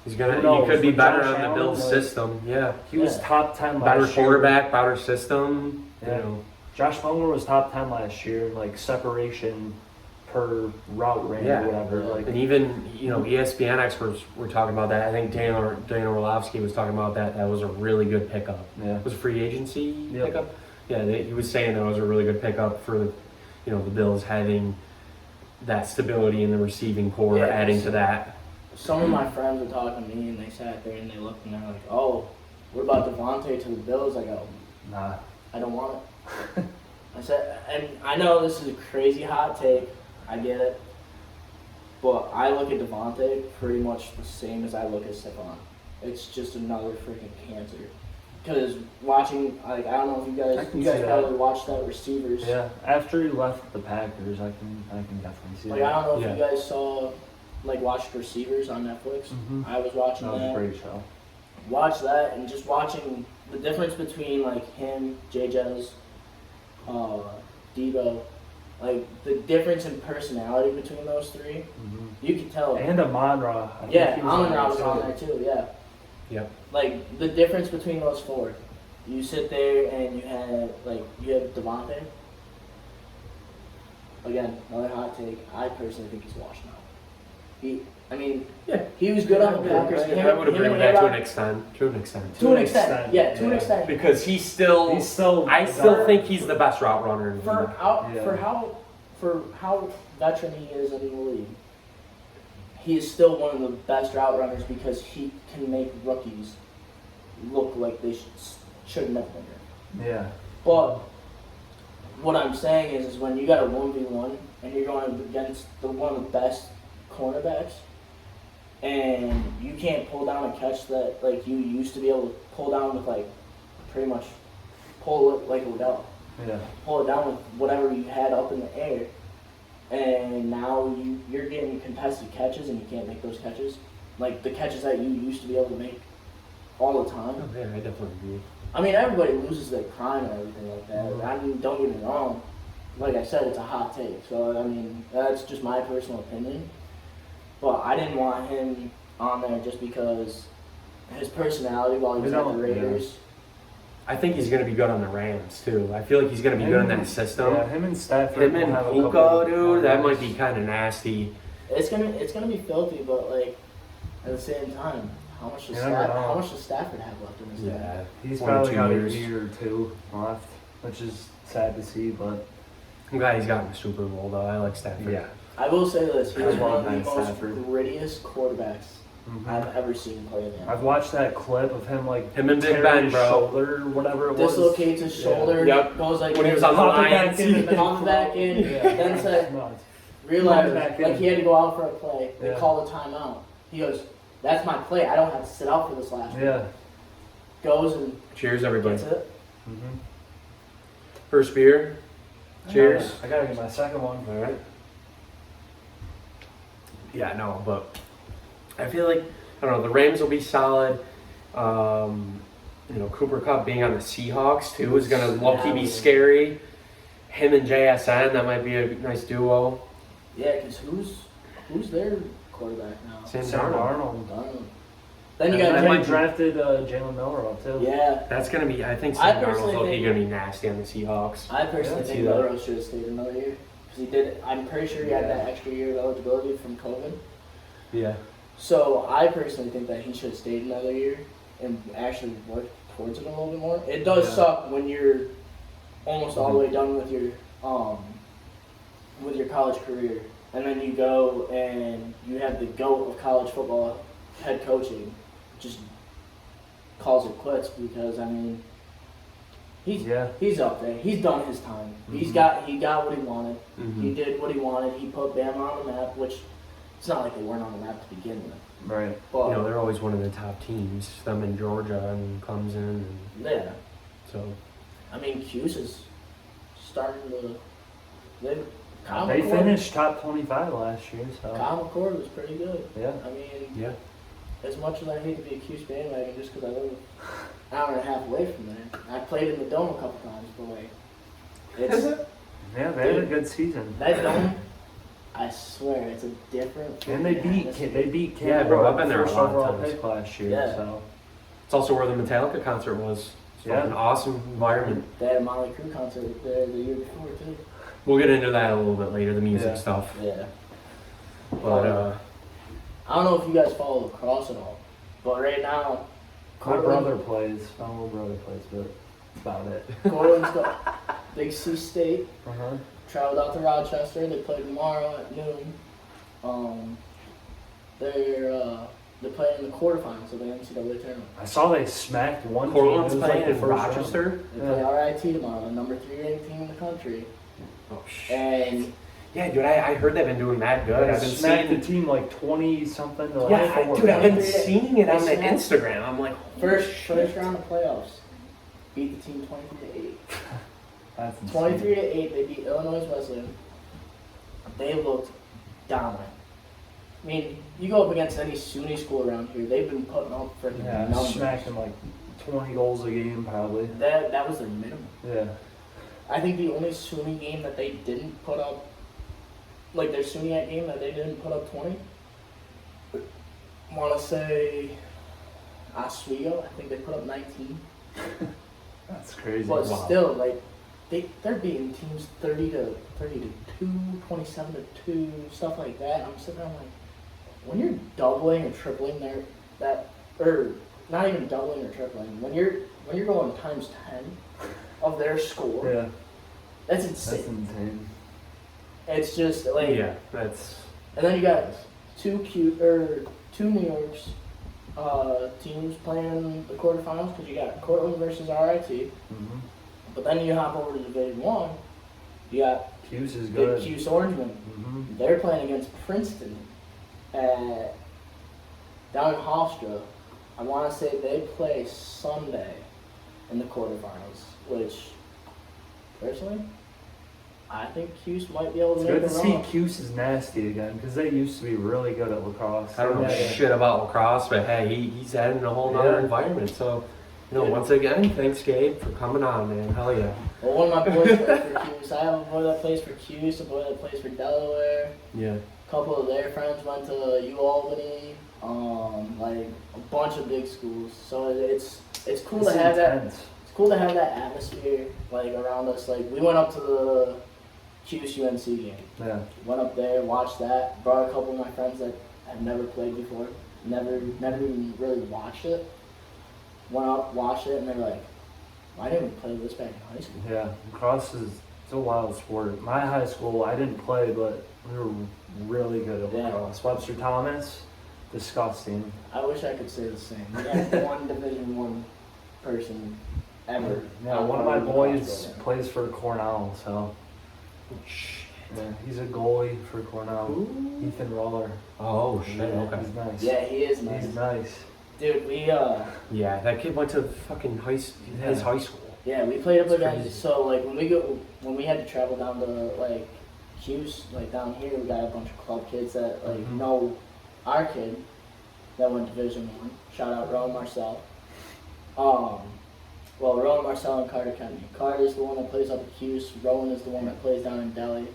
Speaker 2: He
Speaker 3: Who knows?
Speaker 2: could be
Speaker 3: With
Speaker 2: better
Speaker 3: Josh
Speaker 2: on the
Speaker 3: Allen,
Speaker 2: Bills
Speaker 3: like-
Speaker 2: system. Yeah.
Speaker 3: he was
Speaker 4: Yeah.
Speaker 3: top 10
Speaker 2: Better
Speaker 3: last year.
Speaker 2: quarterback, better system.
Speaker 3: Yeah. Josh Palmer was top 10 last year in separation per route ran
Speaker 2: Yeah.
Speaker 3: or whatever.
Speaker 2: And even, ESPN experts were talking about that. I think Dana Orlovsky was talking about that. That was a really good pickup.
Speaker 3: Yeah.
Speaker 2: It was a free agency
Speaker 3: Yep.
Speaker 2: pickup? Yeah, he was saying that was a really good pickup for, the Bills having that stability in the receiving core,
Speaker 4: Yeah,
Speaker 2: adding to that.
Speaker 4: Some of my friends were talking to me and they sat there and they looked and they're like, oh, what about Devontae to the Bills? I go,
Speaker 3: Nah.
Speaker 4: I don't want it. I said, and I know this is a crazy hot take. I get it. But I look at Devontae pretty much the same as I look at Stephon. It's just another freaking cancer. because watching, like, I don't know if you guys probably watched that receivers.
Speaker 3: Yeah, after he left the Packers, I can definitely see
Speaker 4: Like,
Speaker 3: that.
Speaker 4: I don't know if you guys saw, like, watched Receivers on Netflix.
Speaker 3: Mm-hmm.
Speaker 4: I was watching that.
Speaker 3: That was a great show.
Speaker 4: Watch that and just watching the difference between, like, him, J-Jez, Debo, like, the difference in personality between those three.
Speaker 3: Mm-hmm.
Speaker 4: You can tell.
Speaker 3: And Amon-Ra.
Speaker 4: Amon-Ra was on there too, yeah.
Speaker 2: Yep.
Speaker 4: Like, the difference between those four. You sit there and you have Devontae. Again, another hot take. I personally think he's washed now. He was good on the Packers.
Speaker 2: I would agree with that to an extent.
Speaker 4: To an extent.
Speaker 2: Because I still think he's the best route runner in the league.
Speaker 4: For how veteran he is in the league, he is still one of the best route runners because he can make rookies look like they shouldn't have been there.
Speaker 3: Yeah.
Speaker 4: But what I'm saying is when you got a 1v1 and you're going against one of the best cornerbacks, and you can't pull down a catch that like you used to be able to pull down with like pretty much pull it like Odell.
Speaker 3: Yeah.
Speaker 4: Pull it down with whatever you had up in the air, and now you're getting contested catches and you can't make those catches, like the catches that you used to be able to make all the time.
Speaker 2: Oh, yeah, I definitely agree.
Speaker 4: I mean, everybody loses their prime and everything like that.
Speaker 3: Mm-hmm.
Speaker 4: I mean, don't get me wrong. Like I said, it's a hot take. So, I mean, that's just my personal opinion. But I didn't want him on there just because his personality while he was at the Raiders.
Speaker 2: I think he's going to be good on the Rams, too. I feel like he's going to be good in that system.
Speaker 3: Yeah, him and Stafford.
Speaker 2: Him and Puka, dude, that might be kind of nasty.
Speaker 4: It's gonna be filthy, but, like, at the same time, how much does Stafford have left in his game?
Speaker 2: Yeah.
Speaker 3: He's probably got a year or two left, which is sad to see, but
Speaker 2: I'm glad he's gotten the Super Bowl, though. I like Stafford.
Speaker 3: yeah.
Speaker 4: I will say this, he's one of the most
Speaker 3: Stafford.
Speaker 4: grittiest quarterbacks
Speaker 3: Mm-hmm.
Speaker 4: I've ever seen play in the
Speaker 3: I've watched that clip of him
Speaker 2: Him and Big Ben,
Speaker 3: his
Speaker 2: bro.
Speaker 3: shoulder, whatever it was.
Speaker 4: dislocates his shoulder,
Speaker 2: Yep.
Speaker 4: goes like
Speaker 2: When he was on the Lions.
Speaker 4: on the back end, then said, realized like he had to go out for a play. They call a timeout. He goes, "That's my play. I don't have to sit out for this last one."
Speaker 3: Yeah.
Speaker 4: Goes and
Speaker 2: Cheers, everybody.
Speaker 4: gets it.
Speaker 3: Mm-hmm.
Speaker 2: First beer. Cheers.
Speaker 3: I gotta get my second one.
Speaker 2: All right. Yeah, no, but I feel like, I don't know, the Rams will be solid. Cooper Kupp being on the Seahawks, too, is going to low-key be scary. Him and JSN, that might be a nice duo.
Speaker 4: Yeah, because who's their quarterback now?
Speaker 2: Sam
Speaker 3: Darnold.
Speaker 4: Darnold. Then you
Speaker 3: And
Speaker 4: got
Speaker 3: they drafted Jalen Milroe, too.
Speaker 4: Yeah.
Speaker 2: That's going to be, I think
Speaker 4: I
Speaker 2: Sam Darnold's
Speaker 4: personally
Speaker 2: going
Speaker 4: think-
Speaker 2: to be nasty on the Seahawks.
Speaker 4: I personally
Speaker 2: see
Speaker 4: think
Speaker 2: that.
Speaker 4: Milroe should have stayed another year. Because he did, I'm pretty sure he had that extra year of eligibility from COVID.
Speaker 2: Yeah.
Speaker 4: So I personally think that he should have stayed another year and actually worked towards it a little bit more. It does suck when you're almost all the way done with your college career, and then you go and you have the GOAT of college football head coaching just calls it quits because I mean he's up there. He's done his time.
Speaker 2: Mm-hmm.
Speaker 4: He got what he wanted.
Speaker 2: Mm-hmm.
Speaker 4: He did what he wanted. He put Bama on the map, which it's not like they weren't on the map to begin with.
Speaker 3: Right.
Speaker 4: But
Speaker 2: They're always one of the top teams. Them in Georgia and Clemson. And
Speaker 4: yeah.
Speaker 2: so.
Speaker 4: I mean, Cuse is starting to.
Speaker 3: They finished top 25 last year, so.
Speaker 4: Kyle McCord was pretty good.
Speaker 3: Yeah.
Speaker 4: I mean,
Speaker 2: Yeah.
Speaker 4: as much as I hate to be a Cuse bandwagon just because I live an hour and a half away from there, I played in the Dome a couple times, but like, it's
Speaker 3: Yeah, they had a good season.
Speaker 4: that Dome. I swear, it's a different.
Speaker 3: And they beat Campbell.
Speaker 2: Yeah, bro, I've been there a
Speaker 3: first
Speaker 2: lot of
Speaker 3: overall
Speaker 2: times.
Speaker 3: pick last year,
Speaker 4: Yeah.
Speaker 3: so.
Speaker 2: It's also where the Metallica concert was. It's an awesome environment.
Speaker 4: They had a Molly Crew concert there the year before too.
Speaker 2: We'll get into that a little bit later, the music
Speaker 3: Yeah.
Speaker 2: stuff.
Speaker 4: Yeah.
Speaker 2: But
Speaker 4: I don't know if you guys follow lacrosse at all, but right now,
Speaker 3: My little brother plays, but that's about it.
Speaker 4: Cortland's got Big C State.
Speaker 3: Uh-huh.
Speaker 4: Traveled out to Rochester. They play tomorrow at noon. They're playing in the quarterfinals of the NCAA tournament.
Speaker 3: I saw they smacked one
Speaker 2: Portland's
Speaker 3: team. It was
Speaker 2: playing
Speaker 3: like
Speaker 2: in
Speaker 3: the first
Speaker 2: Rochester.
Speaker 4: They play RIT tomorrow, the number 3 ranked team in the country.
Speaker 2: Oh shit.
Speaker 4: And
Speaker 2: Yeah, dude, I heard they've been doing that good.
Speaker 3: They
Speaker 2: I've been
Speaker 3: smacked
Speaker 2: seeing
Speaker 3: the team like 20 something to
Speaker 2: Yeah,
Speaker 3: like 4.
Speaker 2: dude, I've been
Speaker 4: They
Speaker 2: seeing it on the
Speaker 4: smacked-
Speaker 2: Instagram. I'm like,
Speaker 4: first round of playoffs. beat the team 23-8.
Speaker 3: That's insane.
Speaker 4: 23-8, they beat Illinois Wesleyan. They looked dominant. I mean, you go up against any SUNY school around here, they've been putting up freaking numbers.
Speaker 3: Smacking like 20 goals a game probably.
Speaker 4: That was their minimum.
Speaker 3: Yeah.
Speaker 4: I think the only SUNY game that they didn't put up, like their SUNY game that they didn't put up 20, I want to say Oswego, I think they put up 19.
Speaker 3: That's crazy.
Speaker 4: But
Speaker 3: Wow.
Speaker 4: still, like, they're beating teams 30-2, 27-2, stuff like that. I'm sitting there like, when you're doubling or tripling or not even doubling or tripling, when you're going times 10 of their score,
Speaker 3: Yeah.
Speaker 4: that's insane.
Speaker 3: That's insane.
Speaker 4: It's just like,
Speaker 2: Yeah, that's.
Speaker 4: and then you got two New York's teams playing the quarterfinals because you got Cortland versus RIT,
Speaker 3: Mm-hmm.
Speaker 4: but then you hop over to Division One, you got
Speaker 3: Cuse is
Speaker 4: Big
Speaker 3: good.
Speaker 4: Cuse Orangemen.
Speaker 3: Mm-hmm.
Speaker 4: They're playing against Princeton down in Hofstra. I want to say they play Sunday in the quarterfinals, which personally, I think Cuse might be able to
Speaker 3: It's
Speaker 4: make
Speaker 3: good to
Speaker 4: a
Speaker 3: see
Speaker 4: run.
Speaker 3: Cuse is nasty again because they used to be really good at lacrosse.
Speaker 2: I don't know
Speaker 3: Yeah.
Speaker 2: shit about lacrosse, but hey, he's adding a whole nother
Speaker 3: Yeah.
Speaker 2: environment. So,
Speaker 4: Yeah.
Speaker 2: once again, thanks, Gabe, for coming on, man. Hell yeah.
Speaker 4: Well, one of my boys plays for Cuse. I have a boy that plays for Cuse, a boy that plays for Delaware.
Speaker 2: Yeah.
Speaker 4: A couple of their friends went to UAlbany. Like a bunch of big schools. So it's cool
Speaker 3: It's
Speaker 4: to have that.
Speaker 3: intense.
Speaker 4: It's cool to have that atmosphere like around us. Like we went up to the Cuse UNC game.
Speaker 3: Yeah.
Speaker 4: Went up there, watched that. Brought a couple of my friends that had never played before. Never even really watched it. Went up, watched it, and they're like, "Why didn't we play this back in high school?"
Speaker 3: Yeah. Lacrosse is it's a wild sport. My high school, I didn't play, but we were really good at
Speaker 4: Yeah.
Speaker 3: lacrosse. Webster Thomas, disgusting.
Speaker 4: I wish I could say the same. We had one Division One person ever.
Speaker 3: Yeah,
Speaker 4: on
Speaker 3: one of
Speaker 4: our
Speaker 3: my
Speaker 4: lacrosse
Speaker 3: boys
Speaker 4: program.
Speaker 3: plays for Cornell, so yeah, he's a goalie for Cornell.
Speaker 2: Ooh.
Speaker 3: Ethan Roller.
Speaker 2: Oh, shit.
Speaker 3: Yeah,
Speaker 2: Okay.
Speaker 3: he's nice.
Speaker 4: Yeah, he is nice.
Speaker 3: He's nice.
Speaker 4: Dude, we
Speaker 2: Yeah, that kid went to fucking his
Speaker 3: Yeah.
Speaker 2: high school.
Speaker 4: yeah, we played up
Speaker 2: That's
Speaker 4: against.
Speaker 2: crazy.
Speaker 4: So like when we had to travel down to like Hughes, like down here, we got a bunch of club kids that like
Speaker 3: Mhm.
Speaker 4: know our kid that went Division One. Shout out Rowan Marcel. Well, Rowan Marcel and Carter Kennedy. Carter's the one that plays up at Hughes. Rowan is the one that plays down in Delhi.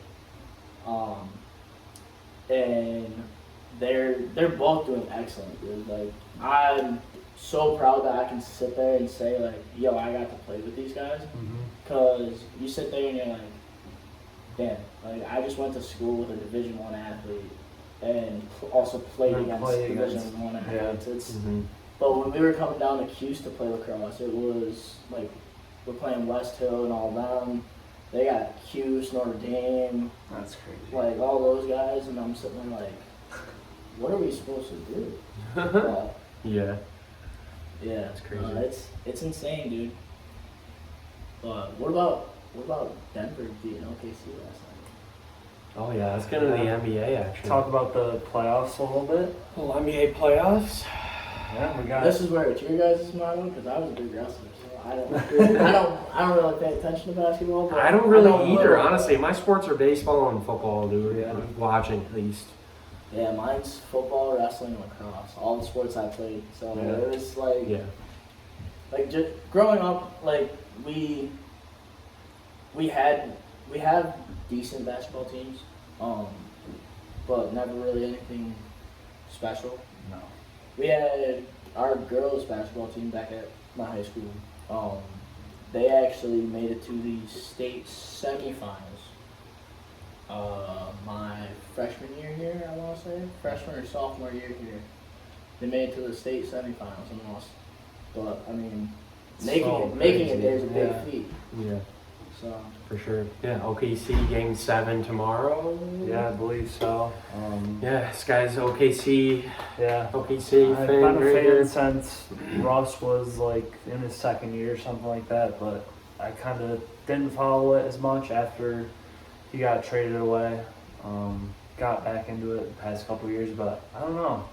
Speaker 4: And they're both doing excellent, dude. Like I'm so proud that I can sit there and say like, yo, I got to play with these guys.
Speaker 3: Mm-hmm.
Speaker 4: Cause you sit there and you're like, damn, like I just went to school with a Division One athlete and also played
Speaker 3: And
Speaker 4: against
Speaker 3: play
Speaker 4: Division
Speaker 3: against-
Speaker 4: One
Speaker 3: yeah.
Speaker 4: athletes. It's
Speaker 2: Mm-hmm.
Speaker 4: but when we were coming down to Cuse to play lacrosse, it was like we're playing West Hill and all them. They got Cuse, Notre Dame,
Speaker 3: That's crazy.
Speaker 4: like all those guys, and I'm sitting there like, what are we supposed to do? But,
Speaker 2: Yeah.
Speaker 4: yeah,
Speaker 2: That's crazy.
Speaker 4: It's insane, dude. But what about Denver beating OKC last night?
Speaker 2: Oh, yeah. Let's get into the NBA, actually.
Speaker 3: Talk about the playoffs a little bit.
Speaker 2: Well, NBA playoffs.
Speaker 3: Yeah, we got
Speaker 4: This is where it's your guys' mind because I was a big wrestler, so I don't really pay attention to basketball. But
Speaker 2: I don't really
Speaker 4: know a
Speaker 2: either,
Speaker 4: little.
Speaker 2: honestly. My sports are baseball and football, dude.
Speaker 3: Yeah.
Speaker 2: Watching, at least.
Speaker 4: Yeah, mine's football, wrestling, lacrosse. All the sports I played. So
Speaker 3: Yeah.
Speaker 4: it was like,
Speaker 2: Yeah.
Speaker 4: like just growing up, like we have decent basketball teams, but never really anything special.
Speaker 3: no.
Speaker 4: We had our girls basketball team back at my high school. They actually made it to the state semifinals. My freshman year here, I want to say, freshman or sophomore year here, they made it to the state semifinals and lost. But I mean, making
Speaker 3: crazy.
Speaker 4: it there is a big
Speaker 3: Yeah.
Speaker 4: feat.
Speaker 2: Yeah,
Speaker 4: So
Speaker 2: for sure. Yeah, OKC Game 7 tomorrow.
Speaker 3: Yeah, I believe so.
Speaker 2: Yeah, this guy's OKC.
Speaker 3: Yeah.
Speaker 2: OKC
Speaker 3: I've
Speaker 2: fan
Speaker 3: been a
Speaker 2: right
Speaker 3: fan
Speaker 2: here.
Speaker 3: since Russ was like in his second year or something like that, but I kind of didn't follow it as much after he got traded away. Got back into it the past couple years, but I don't know.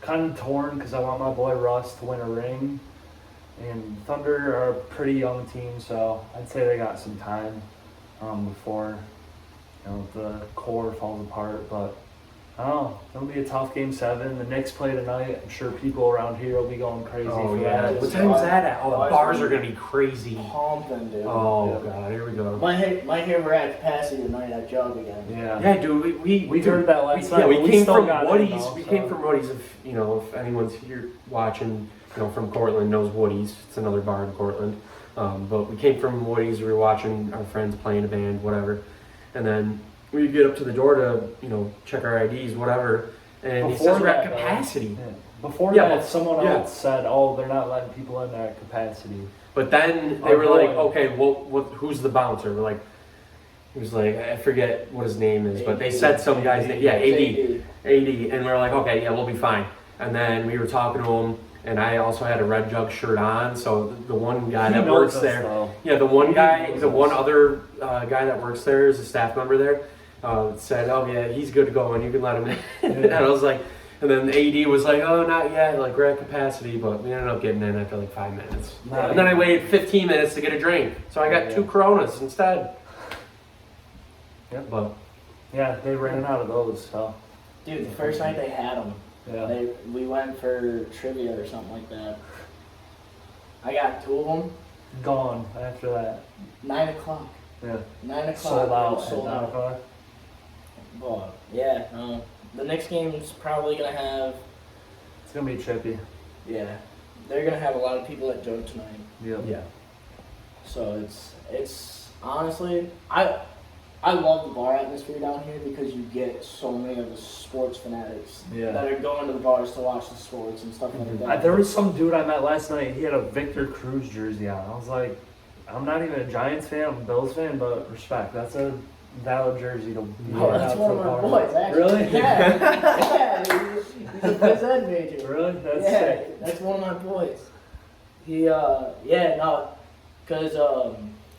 Speaker 3: Kind of torn because I want my boy Russ to win a ring, And Thunder are a pretty young team, so I'd say they got some time before the core falls apart. But I don't know. It'll be a tough Game 7. The Knicks play tonight. I'm sure people around here will be going crazy for that.
Speaker 2: What time's that at? Oh, the bars are gonna be crazy.
Speaker 4: Pumping, dude.
Speaker 2: Oh god, here we go.
Speaker 4: My hair we're at capacity tonight at jug again.
Speaker 2: Yeah, dude. We
Speaker 3: heard that last night.
Speaker 2: Yeah, we came
Speaker 3: still
Speaker 2: from
Speaker 3: got
Speaker 2: Woody's.
Speaker 3: in, though,
Speaker 2: We
Speaker 3: so.
Speaker 2: came from Woody's. If anyone's here watching, from Cortland knows Woody's. It's another bar in Cortland. But we came from Woody's. We were watching our friends playing a band, whatever, and then we get up to the door to check our IDs, whatever. And he says we're at capacity.
Speaker 3: Before that, someone else said, "Oh, they're not letting people in there at capacity."
Speaker 2: But then they were like, "Okay, well, who's the bouncer?" We're like, he was like, I forget what his name is, but they said some guy's name. Yeah, AD, and we were like, "Okay, yeah, we'll be fine." And then we were talking to him, and I also had a Red Jug shirt on, so the one guy that works there, the one other guy that works there is a staff member there. Said, "Oh yeah, he's good to go, and you can let him in." And I was like, and then the AD was like, "Oh, not yet, like we're at capacity," but we ended up getting in after like 5 minutes. And then I waited 15 minutes to get a drink, so I got 2 Coronas instead.
Speaker 3: Yep.
Speaker 2: But
Speaker 3: yeah, they ran out of those. So
Speaker 4: Dude, the first night they had them,
Speaker 3: yeah,
Speaker 4: we went for trivia or something like that. I got 2 of them.
Speaker 3: gone after that.
Speaker 4: 9 o'clock.
Speaker 3: Yeah,
Speaker 4: 9 o'clock.
Speaker 3: sold out.
Speaker 4: Sold
Speaker 3: at 9
Speaker 4: out.
Speaker 3: o'clock.
Speaker 4: But yeah, the next game's probably gonna have.
Speaker 3: It's gonna be trippy.
Speaker 4: Yeah, they're gonna have a lot of people at Jug tonight.
Speaker 3: Yep.
Speaker 2: yeah,
Speaker 4: So it's honestly, I love the bar atmosphere down here because you get so many of the sports fanatics that are going to the bars to watch the sports and stuff like that.
Speaker 3: There was some dude I met last night. He had a Victor Cruz jersey on. I was like, I'm not even a Giants fan. I'm a Bills fan, but respect. That's a valid jersey to be
Speaker 4: Oh,
Speaker 3: out
Speaker 4: that's
Speaker 3: to
Speaker 4: one
Speaker 3: the
Speaker 4: of my
Speaker 3: bar.
Speaker 4: boys, actually.
Speaker 3: Really?
Speaker 4: Yeah, he's a phys ed major.
Speaker 3: Really? That's
Speaker 4: Yeah,
Speaker 3: sick.
Speaker 4: that's one of my boys. Because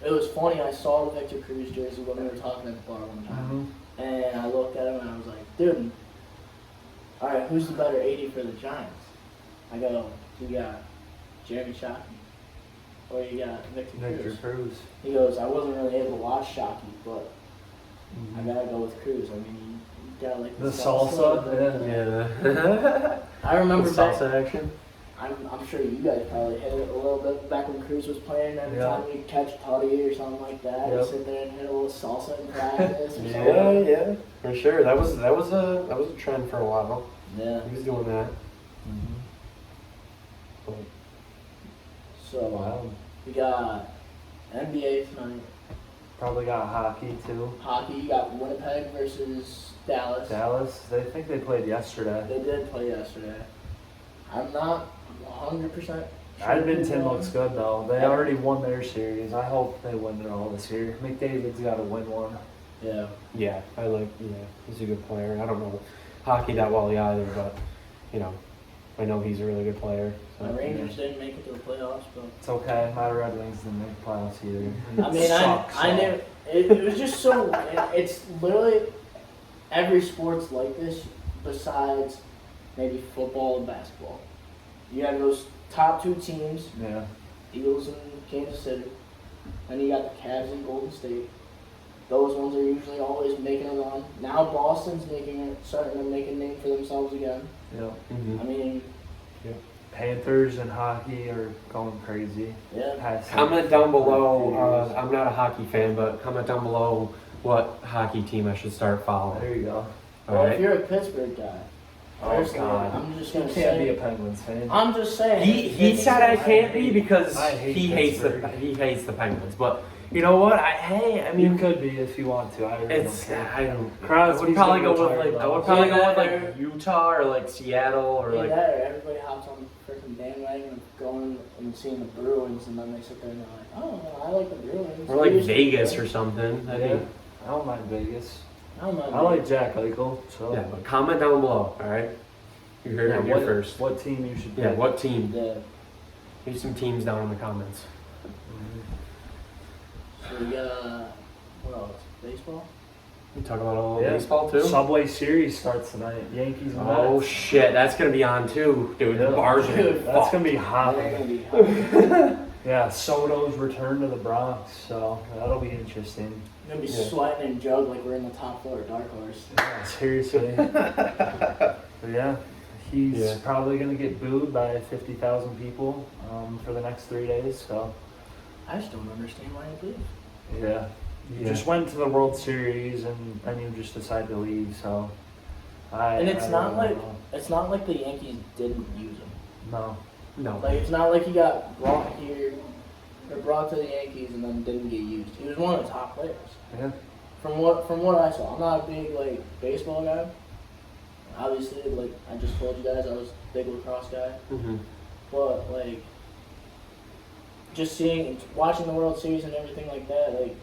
Speaker 4: it was funny. I saw the Victor Cruz jersey when we were talking at the bar one time, and I looked at him and I was like, dude, all right, who's the better 80 for the Giants? I go, you got Jeremy Shockey, or you got Victor
Speaker 3: Cruz.
Speaker 4: He goes, I wasn't really able to watch Shockey, but I gotta go with Cruz. I mean, you got like
Speaker 3: The salsa?
Speaker 2: yeah.
Speaker 4: I remember
Speaker 2: The
Speaker 4: back,
Speaker 2: salsa action.
Speaker 4: I'm sure you guys probably hit it a little bit back when Cruz was playing. Every time you catch putty or something like that, you sit there and hit a little salsa in practice or something.
Speaker 2: Yeah, for sure. That was a trend for a while.
Speaker 4: Yeah.
Speaker 2: He was doing that.
Speaker 4: So we got NBA tonight.
Speaker 3: Probably got hockey too.
Speaker 4: Hockey, you got Winnipeg versus Dallas.
Speaker 3: Dallas, they think they played yesterday.
Speaker 4: They did play yesterday. I'm not 100% sure.
Speaker 3: Edmonton looks good though. They already won their series. I hope they win it all this year. McDavid's got to win one.
Speaker 4: Yeah.
Speaker 2: Yeah, he's a good player. I don't know hockey that well either, but I know he's a really good player. So.
Speaker 4: The Rangers didn't make it to the playoffs, but
Speaker 3: It's okay. My Red Wings didn't make playoffs either.
Speaker 4: I mean, I knew it was just so. It's literally every sport's like this, besides maybe football and basketball. You have those top 2 teams,
Speaker 3: Yeah.
Speaker 4: Eagles and Kansas City, and you got the Cavs and Golden State. Those ones are usually always making a run. Now Boston's starting to make a name for themselves again.
Speaker 3: Yeah.
Speaker 2: Mm-hmm.
Speaker 4: I mean,
Speaker 3: Panthers and hockey are going crazy.
Speaker 4: yeah.
Speaker 2: Comment down below. I'm not a hockey fan, but comment down below what hockey team I should start following.
Speaker 3: There you go.
Speaker 2: All
Speaker 4: Well,
Speaker 2: right.
Speaker 4: if you're a Pittsburgh guy, personally, I'm just
Speaker 3: You
Speaker 4: gonna
Speaker 3: can't be a
Speaker 4: say.
Speaker 3: Penguins fan.
Speaker 4: I'm just saying.
Speaker 2: He said I can't be because
Speaker 3: I hate
Speaker 2: he hates the Penguins. But you know what? I
Speaker 3: You
Speaker 2: mean,
Speaker 3: could be if you want to. I really don't care.
Speaker 2: I don't.
Speaker 3: Crowds,
Speaker 2: I would probably go
Speaker 3: gonna
Speaker 2: with
Speaker 3: retire,
Speaker 2: I would
Speaker 3: though.
Speaker 2: probably go with
Speaker 4: Yeah,
Speaker 2: like Utah or like Seattle or
Speaker 4: Either
Speaker 2: like.
Speaker 4: that or everybody hops on the freaking bandwagon of going and seeing the Bruins, and then they sit there and they're like, oh, I like the Bruins.
Speaker 2: Or like
Speaker 4: We used to
Speaker 2: Vegas
Speaker 4: play.
Speaker 2: or something. That'd
Speaker 3: Yeah.
Speaker 2: be-
Speaker 3: I don't mind Vegas.
Speaker 4: I don't know.
Speaker 3: I like Jack Eichel. So
Speaker 2: Yeah, but comment down below, alright? You heard it here first.
Speaker 3: What team you should
Speaker 2: Yeah,
Speaker 3: pick.
Speaker 2: what team?
Speaker 4: Yeah.
Speaker 2: Leave some teams down in the comments.
Speaker 3: Mhm.
Speaker 4: So we got, what else? Baseball?
Speaker 2: You talking about a little baseball too?
Speaker 3: Subway Series starts tonight. Yankees and
Speaker 2: Oh
Speaker 3: Mets.
Speaker 2: shit, that's gonna be on too, dude.
Speaker 3: Yeah.
Speaker 2: The bars are
Speaker 4: Dude,
Speaker 3: That's gonna be
Speaker 4: They're
Speaker 3: hot.
Speaker 4: gonna be hot.
Speaker 3: Yeah, Soto's return to the Bronx, so that'll be interesting.
Speaker 4: We're gonna be
Speaker 2: Yeah.
Speaker 4: sweating and jug like we're in the top floor of Dark Horse.
Speaker 3: Yeah, seriously. But yeah, he's probably gonna get booed by 50,000 people for the next 3 days. So
Speaker 4: I just don't understand why he leaves.
Speaker 3: yeah, you just went to the World Series and then you just decided to leave. So
Speaker 4: And it's
Speaker 3: I
Speaker 4: not
Speaker 3: don't
Speaker 4: like
Speaker 3: know.
Speaker 4: it's not like the Yankees didn't use him.
Speaker 3: No.
Speaker 2: No.
Speaker 4: Like it's not like he got brought here or brought to the Yankees and then didn't get used. He was one of the top players.
Speaker 3: Yeah.
Speaker 4: From what I saw. I'm not a big like baseball guy. Obviously, like I just told you guys, I was a big lacrosse guy.
Speaker 2: Mm-hmm.
Speaker 4: But like just watching the World Series and everything like that, like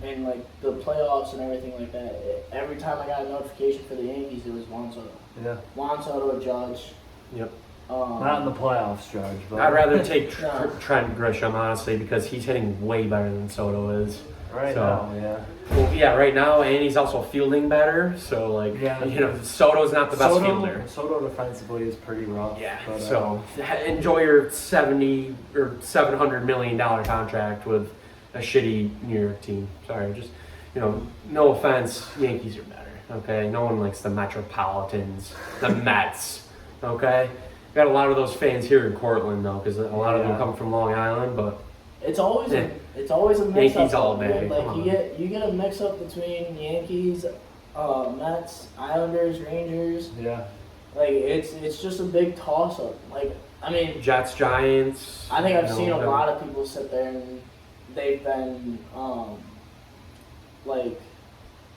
Speaker 4: and like the playoffs and everything like that, every time I got a notification for the Yankees, it was Juan Soto.
Speaker 3: Yeah.
Speaker 4: Juan Soto, Judge.
Speaker 2: Yep.
Speaker 3: Not in the playoffs, Judge. But
Speaker 2: I'd rather take
Speaker 4: No.
Speaker 2: Trent Grisham, honestly, because he's hitting way better than Soto is.
Speaker 3: right
Speaker 2: So-
Speaker 3: now, yeah.
Speaker 2: Well, yeah, right now, and he's also fielding better. So, like,
Speaker 3: Yeah.
Speaker 2: Soto's not the best fielder.
Speaker 3: Soto defensively is pretty rough.
Speaker 2: Yeah.
Speaker 3: But,
Speaker 2: So enjoy your $70 or $700 million contract with a shitty New York team. Sorry, just no offense, Yankees are better. Okay, no one likes the Metropolitans, the Mets. Okay, got a lot of those fans here in Cortland though, because a lot of them
Speaker 3: Yeah.
Speaker 2: come from Long Island, but.
Speaker 4: It's always
Speaker 2: Yeah.
Speaker 4: it's always a mix
Speaker 2: Yankees
Speaker 4: up.
Speaker 2: all day,
Speaker 4: Like
Speaker 2: come
Speaker 4: you
Speaker 2: on.
Speaker 4: get a mix up between Yankees, Mets, Islanders, Rangers.
Speaker 3: Yeah.
Speaker 4: Like it's just a big toss up. Like I mean,
Speaker 2: Jets, Giants.
Speaker 4: I think I've
Speaker 2: you know,
Speaker 4: seen a
Speaker 2: whatever.
Speaker 4: lot of people sit there and they've been like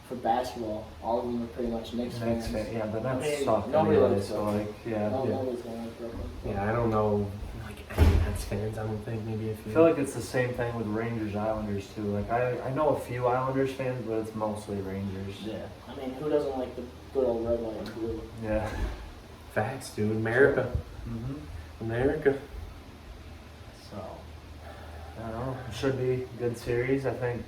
Speaker 4: for basketball, all of them are pretty much Knicks
Speaker 3: Next
Speaker 4: fans.
Speaker 3: fan, yeah, but
Speaker 4: I
Speaker 3: that's
Speaker 4: mean,
Speaker 3: tough
Speaker 4: nobody
Speaker 3: anyway,
Speaker 4: likes
Speaker 3: so
Speaker 4: Brooklyn.
Speaker 3: like, yeah.
Speaker 4: Nobody's gonna like Brooklyn.
Speaker 2: Yeah, I don't know, like any Mets fans. I don't think maybe if
Speaker 3: I
Speaker 2: you.
Speaker 3: feel like it's the same thing with Rangers, Islanders too. Like I know a few Islanders fans, but it's mostly Rangers.
Speaker 4: Yeah, I mean, who doesn't like the good old red, white, and blue?
Speaker 3: Yeah.
Speaker 2: Facts, dude. America, America.
Speaker 3: So I don't know. It should be a good series. I think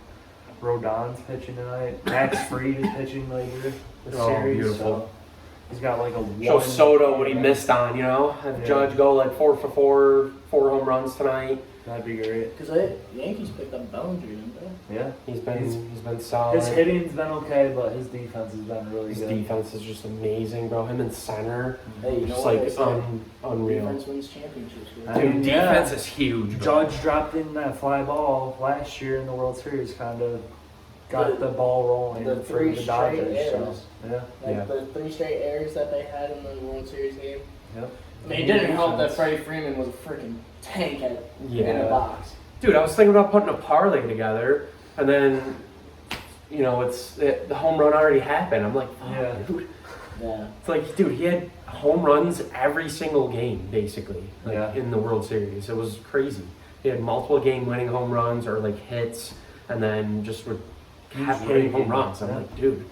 Speaker 3: Rodon's pitching tonight. Max Fried is pitching later this
Speaker 2: Oh,
Speaker 3: series.
Speaker 2: beautiful.
Speaker 3: So he's got like a
Speaker 2: Show
Speaker 3: one.
Speaker 2: Soto what he missed on. Have
Speaker 3: Yeah.
Speaker 2: Judge go like 4 for 4 home runs tonight.
Speaker 3: That'd be great.
Speaker 4: Because the Yankees picked up Bellinger, didn't they?
Speaker 3: Yeah.
Speaker 2: He's been solid.
Speaker 3: His hitting's been okay, but his defense has been really
Speaker 2: His
Speaker 3: good.
Speaker 2: defense is just amazing, bro. Him in center,
Speaker 4: Hey, you know
Speaker 2: just
Speaker 4: what
Speaker 2: like
Speaker 4: they say?
Speaker 2: unreal.
Speaker 4: Defense wins championships.
Speaker 3: I
Speaker 2: Dude,
Speaker 3: mean, yeah.
Speaker 2: defense is huge. Bro.
Speaker 3: Judge dropped in that fly ball last year in the World Series, kind of got the ball rolling
Speaker 4: the
Speaker 3: for
Speaker 4: three
Speaker 3: the
Speaker 4: straight
Speaker 3: Dodgers. So,
Speaker 4: errors.
Speaker 3: yeah.
Speaker 4: Like
Speaker 2: Yeah.
Speaker 4: the 3 straight errors that they had in the World Series game.
Speaker 3: Yep.
Speaker 4: I mean, it didn't help that Freddie Freeman was a freaking tank in a
Speaker 2: Yeah.
Speaker 4: box.
Speaker 2: Dude, I was thinking about putting a parlay together, and then, the home run already happened. I'm like, fuck,
Speaker 3: Yeah.
Speaker 2: dude.
Speaker 4: Yeah.
Speaker 2: It's like, dude, he had home runs every single game, basically,
Speaker 3: Yeah.
Speaker 2: in the World Series. It was crazy. He had multiple game-winning home runs or like hits, and then just kept hitting
Speaker 3: raking
Speaker 2: home runs. I'm
Speaker 3: yeah.
Speaker 2: like, dude,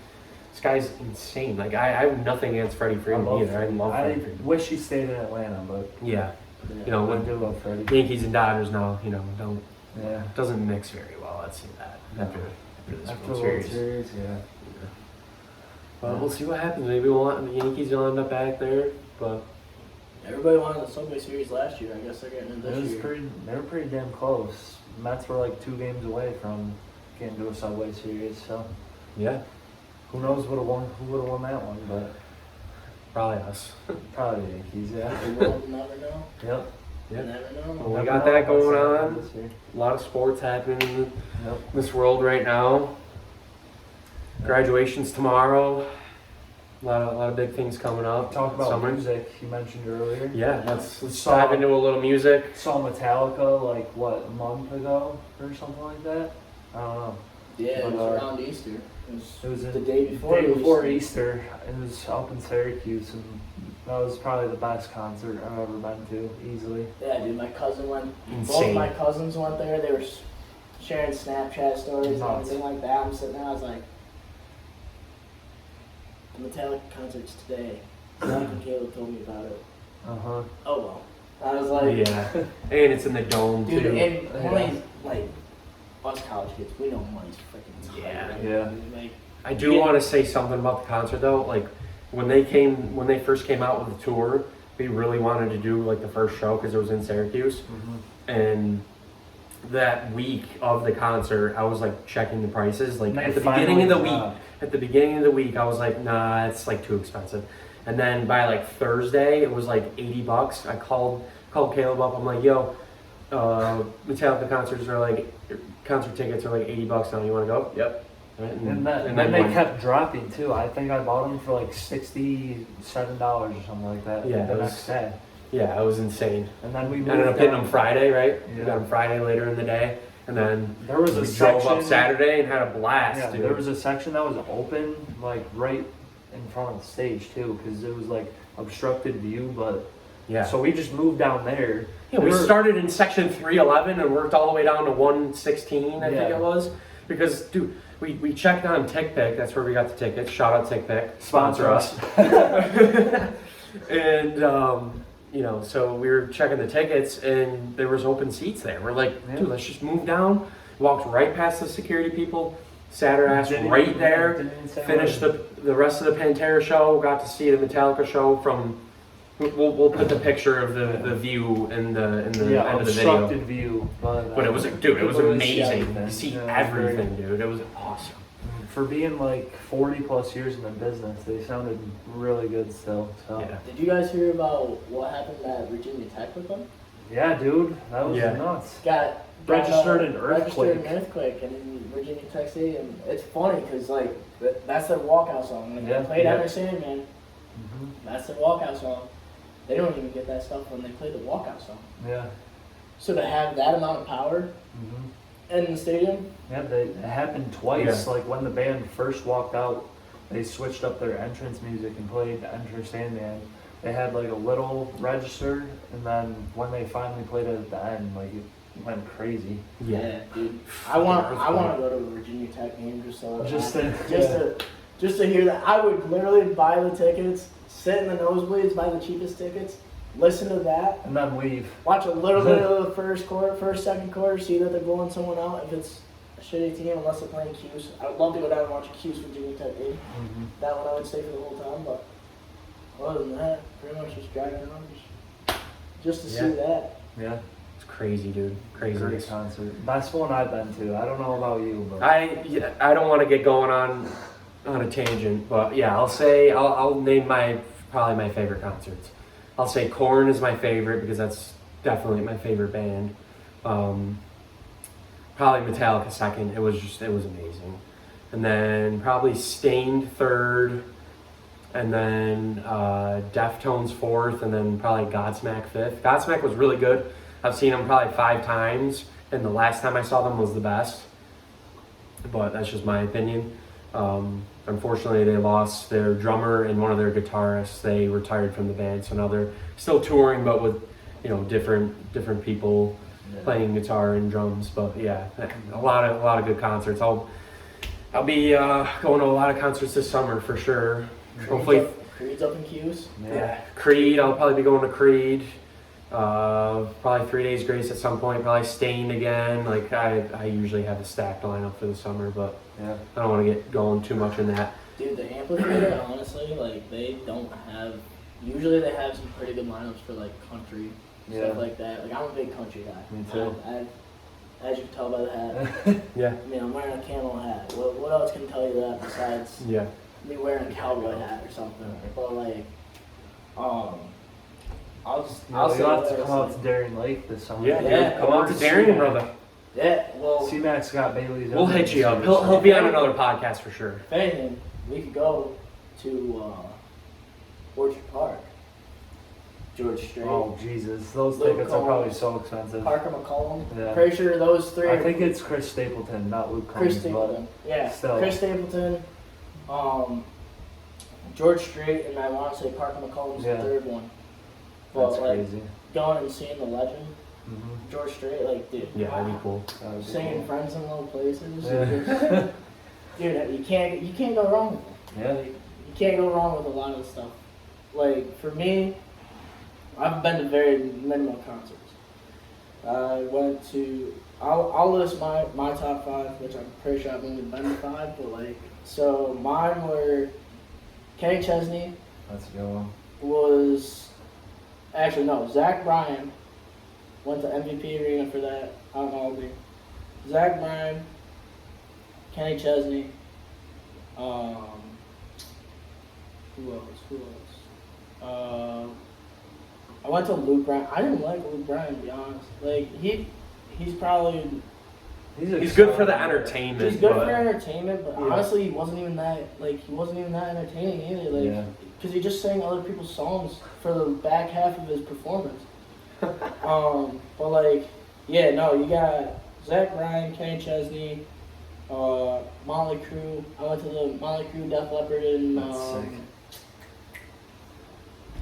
Speaker 2: this guy's insane. Like, I have nothing against Freddie Freeman either. I love Freddie Freeman.
Speaker 3: wish he stayed in Atlanta, but
Speaker 2: Yeah,
Speaker 4: Yeah.
Speaker 3: I
Speaker 2: when
Speaker 3: do love Freddie.
Speaker 2: Yankees and Dodgers now,
Speaker 3: Yeah.
Speaker 2: doesn't mix very well. I'd say that after this
Speaker 3: After
Speaker 2: World
Speaker 3: the World
Speaker 2: Series.
Speaker 3: Series, yeah.
Speaker 2: Well, we'll see what happens. Maybe the Yankees will end up back there, but
Speaker 4: Everybody wanted the Subway Series last year. I guess they're getting it this year.
Speaker 3: They were pretty damn close. Mets were like 2 games away from getting to a Subway Series, so
Speaker 2: yeah,
Speaker 3: who knows who would have won that one, but
Speaker 2: probably us.
Speaker 3: probably the Yankees, yeah.
Speaker 4: The world will never know.
Speaker 3: Yep.
Speaker 2: Yep.
Speaker 4: Never know.
Speaker 2: Well, we
Speaker 3: Never
Speaker 2: got
Speaker 3: know
Speaker 2: that
Speaker 3: what's
Speaker 2: going
Speaker 3: gonna
Speaker 2: on.
Speaker 3: happen this year.
Speaker 2: A lot of sports happening in
Speaker 3: Yep.
Speaker 2: this world right now. Graduations tomorrow. A lot of big things coming up.
Speaker 3: Talk about
Speaker 2: Summer.
Speaker 3: music you mentioned earlier.
Speaker 2: Yeah, let's
Speaker 3: Saw-
Speaker 2: dive into a little music.
Speaker 3: Saw Metallica like what, a month ago or something like that. I don't know.
Speaker 4: Yeah, it was
Speaker 3: But,
Speaker 4: around Easter.
Speaker 3: It was
Speaker 4: the day before.
Speaker 3: Day before Easter. It was up in Syracuse, and that was probably the best concert I've ever been to, easily.
Speaker 4: Yeah, dude, my cousin went. Both
Speaker 2: Insane.
Speaker 4: my cousins went there. They were sharing Snapchat stories and
Speaker 3: Nuts.
Speaker 4: everything like that. I'm sitting there, I was like, the Metallica concert's today. Zach and Caleb told me about it.
Speaker 3: Uh-huh.
Speaker 4: Oh well. I was like,
Speaker 2: Yeah, and it's in the dome
Speaker 4: dude,
Speaker 2: too.
Speaker 4: and one of these, like, us college kids, we know money's freaking tight.
Speaker 2: Yeah.
Speaker 4: Right?
Speaker 3: Yeah.
Speaker 4: Like,
Speaker 2: I do want to say something about the concert though. Like when they first came out with the tour, we really wanted to do like the first show because it was in Syracuse, and that week of the concert, I was like checking the prices. Like at the beginning of the week, I was like, nah, it's like too expensive. And then by like Thursday, it was like $80. I called Caleb up. I'm like, yo, Metallica concert tickets are like $80 now. You want to go? Yep. Right,
Speaker 3: And then they kept dropping too. I think I bought them for like $67 or something like that.
Speaker 2: Yeah,
Speaker 3: the next day.
Speaker 2: Yeah, it was insane.
Speaker 3: And then we
Speaker 2: ended up hitting them Friday, right?
Speaker 3: Yeah.
Speaker 2: We got them Friday later in the day, and then
Speaker 3: there was
Speaker 2: we
Speaker 3: a
Speaker 2: drove
Speaker 3: section
Speaker 2: up Saturday and had a blast.
Speaker 3: Yeah,
Speaker 2: dude.
Speaker 3: there was a section that was open, like right in front of the stage too, because it was like obstructed view. But
Speaker 2: yeah.
Speaker 3: so we just moved down there.
Speaker 2: Yeah, we started in section 311 and worked all the way down to 116, I think
Speaker 3: Yeah.
Speaker 2: it was. Because, dude, we checked on TickPick. That's where we got the tickets. Shout out TickPick. Sponsor us. And, you know, so we were checking the tickets and there was open seats there. We're like, dude, let's just move down. Walked right past the security people. Sat our ass right there. Finished the rest of the Pantera show. Got to see the Metallica show from... We'll put the picture of the view in the end of the video.
Speaker 3: Obstructed view.
Speaker 2: But it was, dude, it was amazing. You see
Speaker 3: Yeah,
Speaker 2: everything, dude. It was awesome.
Speaker 3: For being like 40 plus years in the business, they sounded really good still. So
Speaker 2: Yeah.
Speaker 4: did you guys hear about what happened at Virginia Tech with them?
Speaker 3: yeah, dude, that was
Speaker 2: Yeah.
Speaker 3: nuts.
Speaker 4: Got
Speaker 3: Registered an earthquake.
Speaker 4: Registered an earthquake in Virginia Tech Stadium. It's funny because like that's their walkout song. When
Speaker 3: Yeah,
Speaker 4: they played
Speaker 3: yeah.
Speaker 4: Enter Sandman, that's their walkout song. They don't even get that stuff when they play the walkout song.
Speaker 3: Yeah.
Speaker 4: So to have that amount of power in the stadium,
Speaker 3: Yeah, it happened twice.
Speaker 2: Yeah.
Speaker 3: Like when the band first walked out, they switched up their entrance music and played Enter Sandman. They had like a little register, and then when they finally played it at the end, like it went crazy.
Speaker 2: Yeah.
Speaker 4: dude. I want to go to a Virginia Tech game just to hear that. I would literally buy the tickets, sit in the nosebleeds, buy the cheapest tickets, listen to that,
Speaker 3: And then leave.
Speaker 4: watch a little bit of the first, second quarter, see that they're blowing someone out. If it's a shitty team, unless they're playing Q's, I would love to go down and watch a Q's Virginia Tech game. That one I would stay for the whole time, but other than that, pretty much just driving around just to see that.
Speaker 3: Yeah.
Speaker 2: It's crazy, dude.
Speaker 3: Great
Speaker 2: Crazy.
Speaker 3: concert. Best one I've been to. I don't know about you, but
Speaker 2: I don't want to get going on a tangent, but yeah, I'll name probably my favorite concerts. I'll say Korn is my favorite because that's definitely my favorite band. Probably Metallica second. It was amazing. And then probably Stained third, and then Deftones fourth, and then probably Godsmack fifth. Godsmack was really good. I've seen them probably 5 times, and the last time I saw them was the best. But that's just my opinion. Unfortunately, they lost their drummer and one of their guitarists. They retired from the band, so now they're still touring, but with different people playing guitar and drums. But yeah, a lot of good concerts. I'll be going to a lot of concerts this summer for sure. Hopefully,
Speaker 4: Creed's up in Q's.
Speaker 2: yeah, Creed. I'll probably be going to Creed. Probably 3 Days Grace at some point. Probably Stained again. Like I usually have a stacked lineup for the summer, but
Speaker 3: yeah.
Speaker 2: I don't want to get going too much in that.
Speaker 4: Dude, the Amphitheater, honestly, like they don't have. Usually they have some pretty good lineups for like country stuff like that. Like I'm a big country guy.
Speaker 3: Me too.
Speaker 4: As you can tell by the hat.
Speaker 2: Yeah.
Speaker 4: I mean, I'm wearing a camel hat. What else can tell you that besides
Speaker 2: Yeah.
Speaker 4: me wearing a cowboy hat or something? But like, I'll say
Speaker 3: you'll have to
Speaker 4: this,
Speaker 3: come out
Speaker 4: like-
Speaker 3: to Darien Lake this summer.
Speaker 2: Yeah,
Speaker 4: Yeah,
Speaker 2: dude. Come out to Darien, brother.
Speaker 4: Yeah, well,
Speaker 3: C-Max got Bailey's.
Speaker 2: We'll hit you up. He'll be on another podcast for sure.
Speaker 4: if anything, we could go to Orchard Park. George Strait,
Speaker 3: Oh Jesus, those
Speaker 4: Luke
Speaker 3: tickets are probably
Speaker 4: Combs,
Speaker 3: so expensive.
Speaker 4: Parker McCollum.
Speaker 3: Yeah.
Speaker 4: Pretty sure those three.
Speaker 3: I think it's Chris Stapleton, not Luke Combs.
Speaker 4: Chris Stapleton. Yeah,
Speaker 3: still.
Speaker 4: Chris Stapleton, George Strait, and I want to say Parker McCollum's
Speaker 3: Yeah.
Speaker 4: the third one.
Speaker 3: That's
Speaker 4: But like
Speaker 3: crazy.
Speaker 4: going and seeing the legend,
Speaker 3: Mm-hmm.
Speaker 4: George Strait, like dude,
Speaker 2: Yeah, that'd be cool.
Speaker 4: singing "Friends in Low Places."
Speaker 3: Yeah.
Speaker 4: Dude, you can't go wrong with it.
Speaker 3: Yeah.
Speaker 4: Like, you can't go wrong with a lot of stuff. Like for me, I've been to very minimal concerts. I went to I'll list my top 5, which I'm pretty sure I've only been to 5, but like, so mine were Kenny Chesney.
Speaker 3: Let's go.
Speaker 4: Was actually no, Zach Bryan went to MVP Arena for that out in Albany. Zach Bryan, Kenny Chesney, who else? I went to Luke Bryan. I didn't like Luke Bryan, to be honest. Like he's probably
Speaker 2: He's good for the entertainment.
Speaker 4: He's good for entertainment, but honestly, he wasn't even that entertaining either. Like, because he just sang other people's songs for the back half of his performance. But like, yeah, no, you got Zach Bryan, Kenny Chesney, Motley Crue. I went to the Motley Crue, Def Leppard, and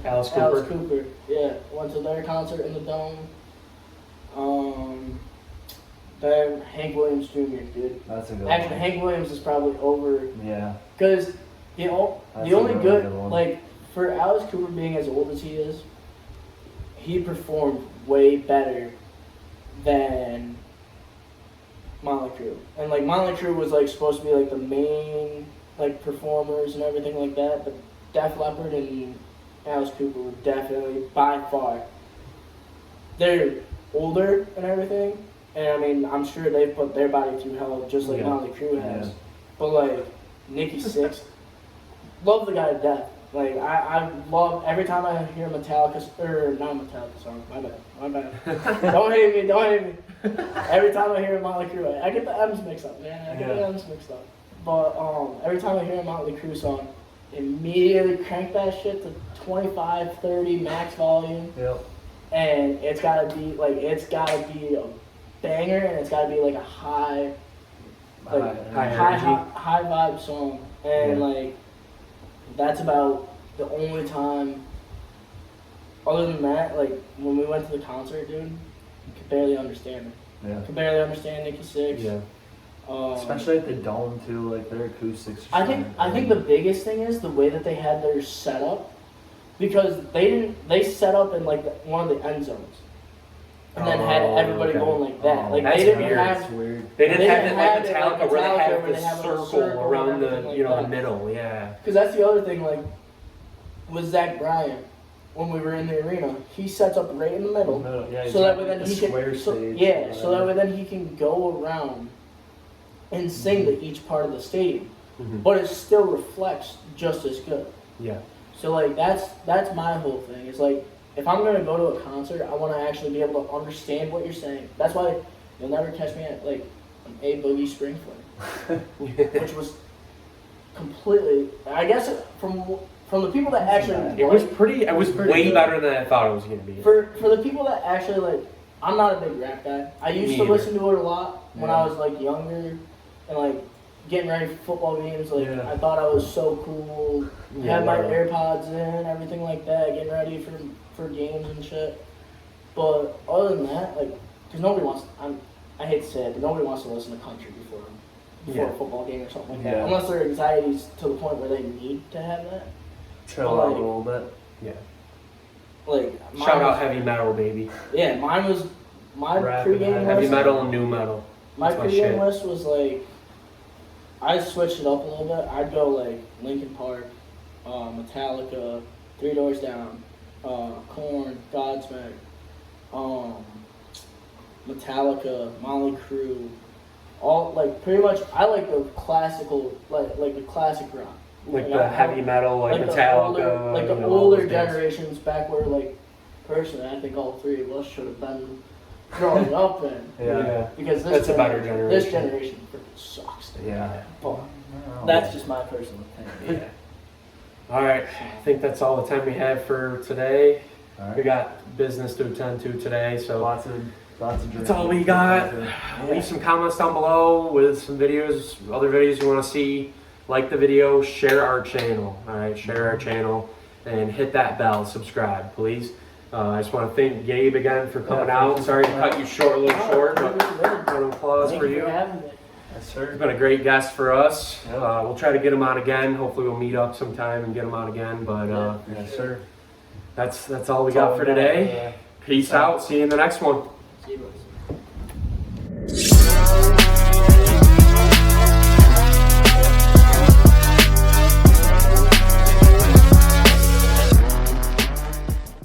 Speaker 2: Alice
Speaker 4: Cooper. Yeah, went to their concert in the Dome. Then Hank Williams Jr., dude.
Speaker 3: That's a good
Speaker 4: Actually,
Speaker 3: one.
Speaker 4: Hank Williams is probably over.
Speaker 3: Yeah.
Speaker 4: Because the only
Speaker 3: really
Speaker 4: good
Speaker 3: one.
Speaker 4: like for Alice Cooper being as old as he is, he performed way better than Motley Crue. And like Motley Crue was like supposed to be like the main like performers and everything like that, but Def Leppard and Alice Cooper were definitely by far. They're older and everything. And I mean, I'm sure they've put their body through hell just like Motley Crue has.
Speaker 3: Yeah.
Speaker 4: But like, Nikki Sixx, love the guy to death. Like, I love, every time I hear Metallica, or not Metallica song, my bad. Don't hate me. Every time I hear Motley Crue, I get the M's mixed up, man. I get the M's mixed up. But every time I hear a Motley Crue song, immediately crank that shit to 25, 30 max volume.
Speaker 3: Yep.
Speaker 4: And it's gotta be a banger, and it's gotta be like a high vibe song, and like that's about the only time. Other than that, like when we went to the concert, dude, you could barely understand it.
Speaker 3: Yeah.
Speaker 4: Could barely understand Nikki Sixx.
Speaker 3: Yeah. Especially at the Dome too, like their acoustics.
Speaker 4: I think the biggest thing is the way that they had their setup, because they set up in like one of the end zones. And then had everybody going like that. Like
Speaker 2: that's
Speaker 4: they didn't
Speaker 2: weird.
Speaker 4: have.
Speaker 2: Weird. They didn't have it like Metallica where they have the
Speaker 4: a
Speaker 2: circle around the
Speaker 4: like
Speaker 2: the middle. Yeah.
Speaker 4: Because that's the other thing. Like with Zach Bryan, when we were in the arena, he sets up right in the middle, so that way then he can. So that way then he can go around and sing to each part of the stadium, but it still reflects just as good.
Speaker 2: Yeah.
Speaker 4: So like that's my whole thing. It's like, if I'm going to go to a concert, I want to actually be able to understand what you're saying. That's why you'll never catch me at, like, an A Boogie Spring Fling, which was completely, I guess, from the people that actually...
Speaker 2: It was way
Speaker 4: good.
Speaker 2: better than I thought it was going to be.
Speaker 4: For the people that actually, like, I'm not a big rap guy. I used to listen to it a lot when I was, like, younger and, like, getting ready for football games. Like, I thought I was so cool. Had my AirPods in, everything like that, getting ready for games and shit. But other than that, like, because nobody wants, I hate to say it, but nobody wants to listen to country before a football game or something like that. Unless their anxiety's to the point where they need to have that.
Speaker 3: Chill out a little bit.
Speaker 2: Yeah.
Speaker 4: Like,
Speaker 2: shout out heavy metal, baby.
Speaker 4: Yeah, my pregame list.
Speaker 2: Heavy metal and new metal.
Speaker 4: My pregame list was like, I switched it up a little bit. I'd go like Linkin Park, Metallica, Three Doors Down, Korn, Godsmack, Metallica, Motley Crue, all like pretty much. I like the classical, like the classic rock,
Speaker 2: like the heavy metal, like Metallica,
Speaker 4: the older generations back where, like, personally, I think all three of us should have been growing up in. Because
Speaker 2: that's a better generation.
Speaker 4: This generation freaking sucks. Dude.
Speaker 2: Yeah.
Speaker 4: But that's just my personal opinion.
Speaker 2: Yeah. All right. I think that's all the time we have for today.
Speaker 3: All right.
Speaker 2: We got business to attend to today, so
Speaker 3: lots of
Speaker 2: that's all we got. Leave some comments down below with some videos, other videos you want to see. Like the video, share our channel. All right, share our channel and hit that bell. Subscribe, please. I just want to thank Gabe again for coming out. Sorry to cut you short, a little short, but round of applause for you.
Speaker 3: Yes, sir.
Speaker 2: He's been a great guest for us. We'll try to get him on again. Hopefully, we'll meet up sometime and get him on again. But
Speaker 3: yes, sir.
Speaker 2: That's all we got for today. Peace out. See you in the next one.
Speaker 4: See you.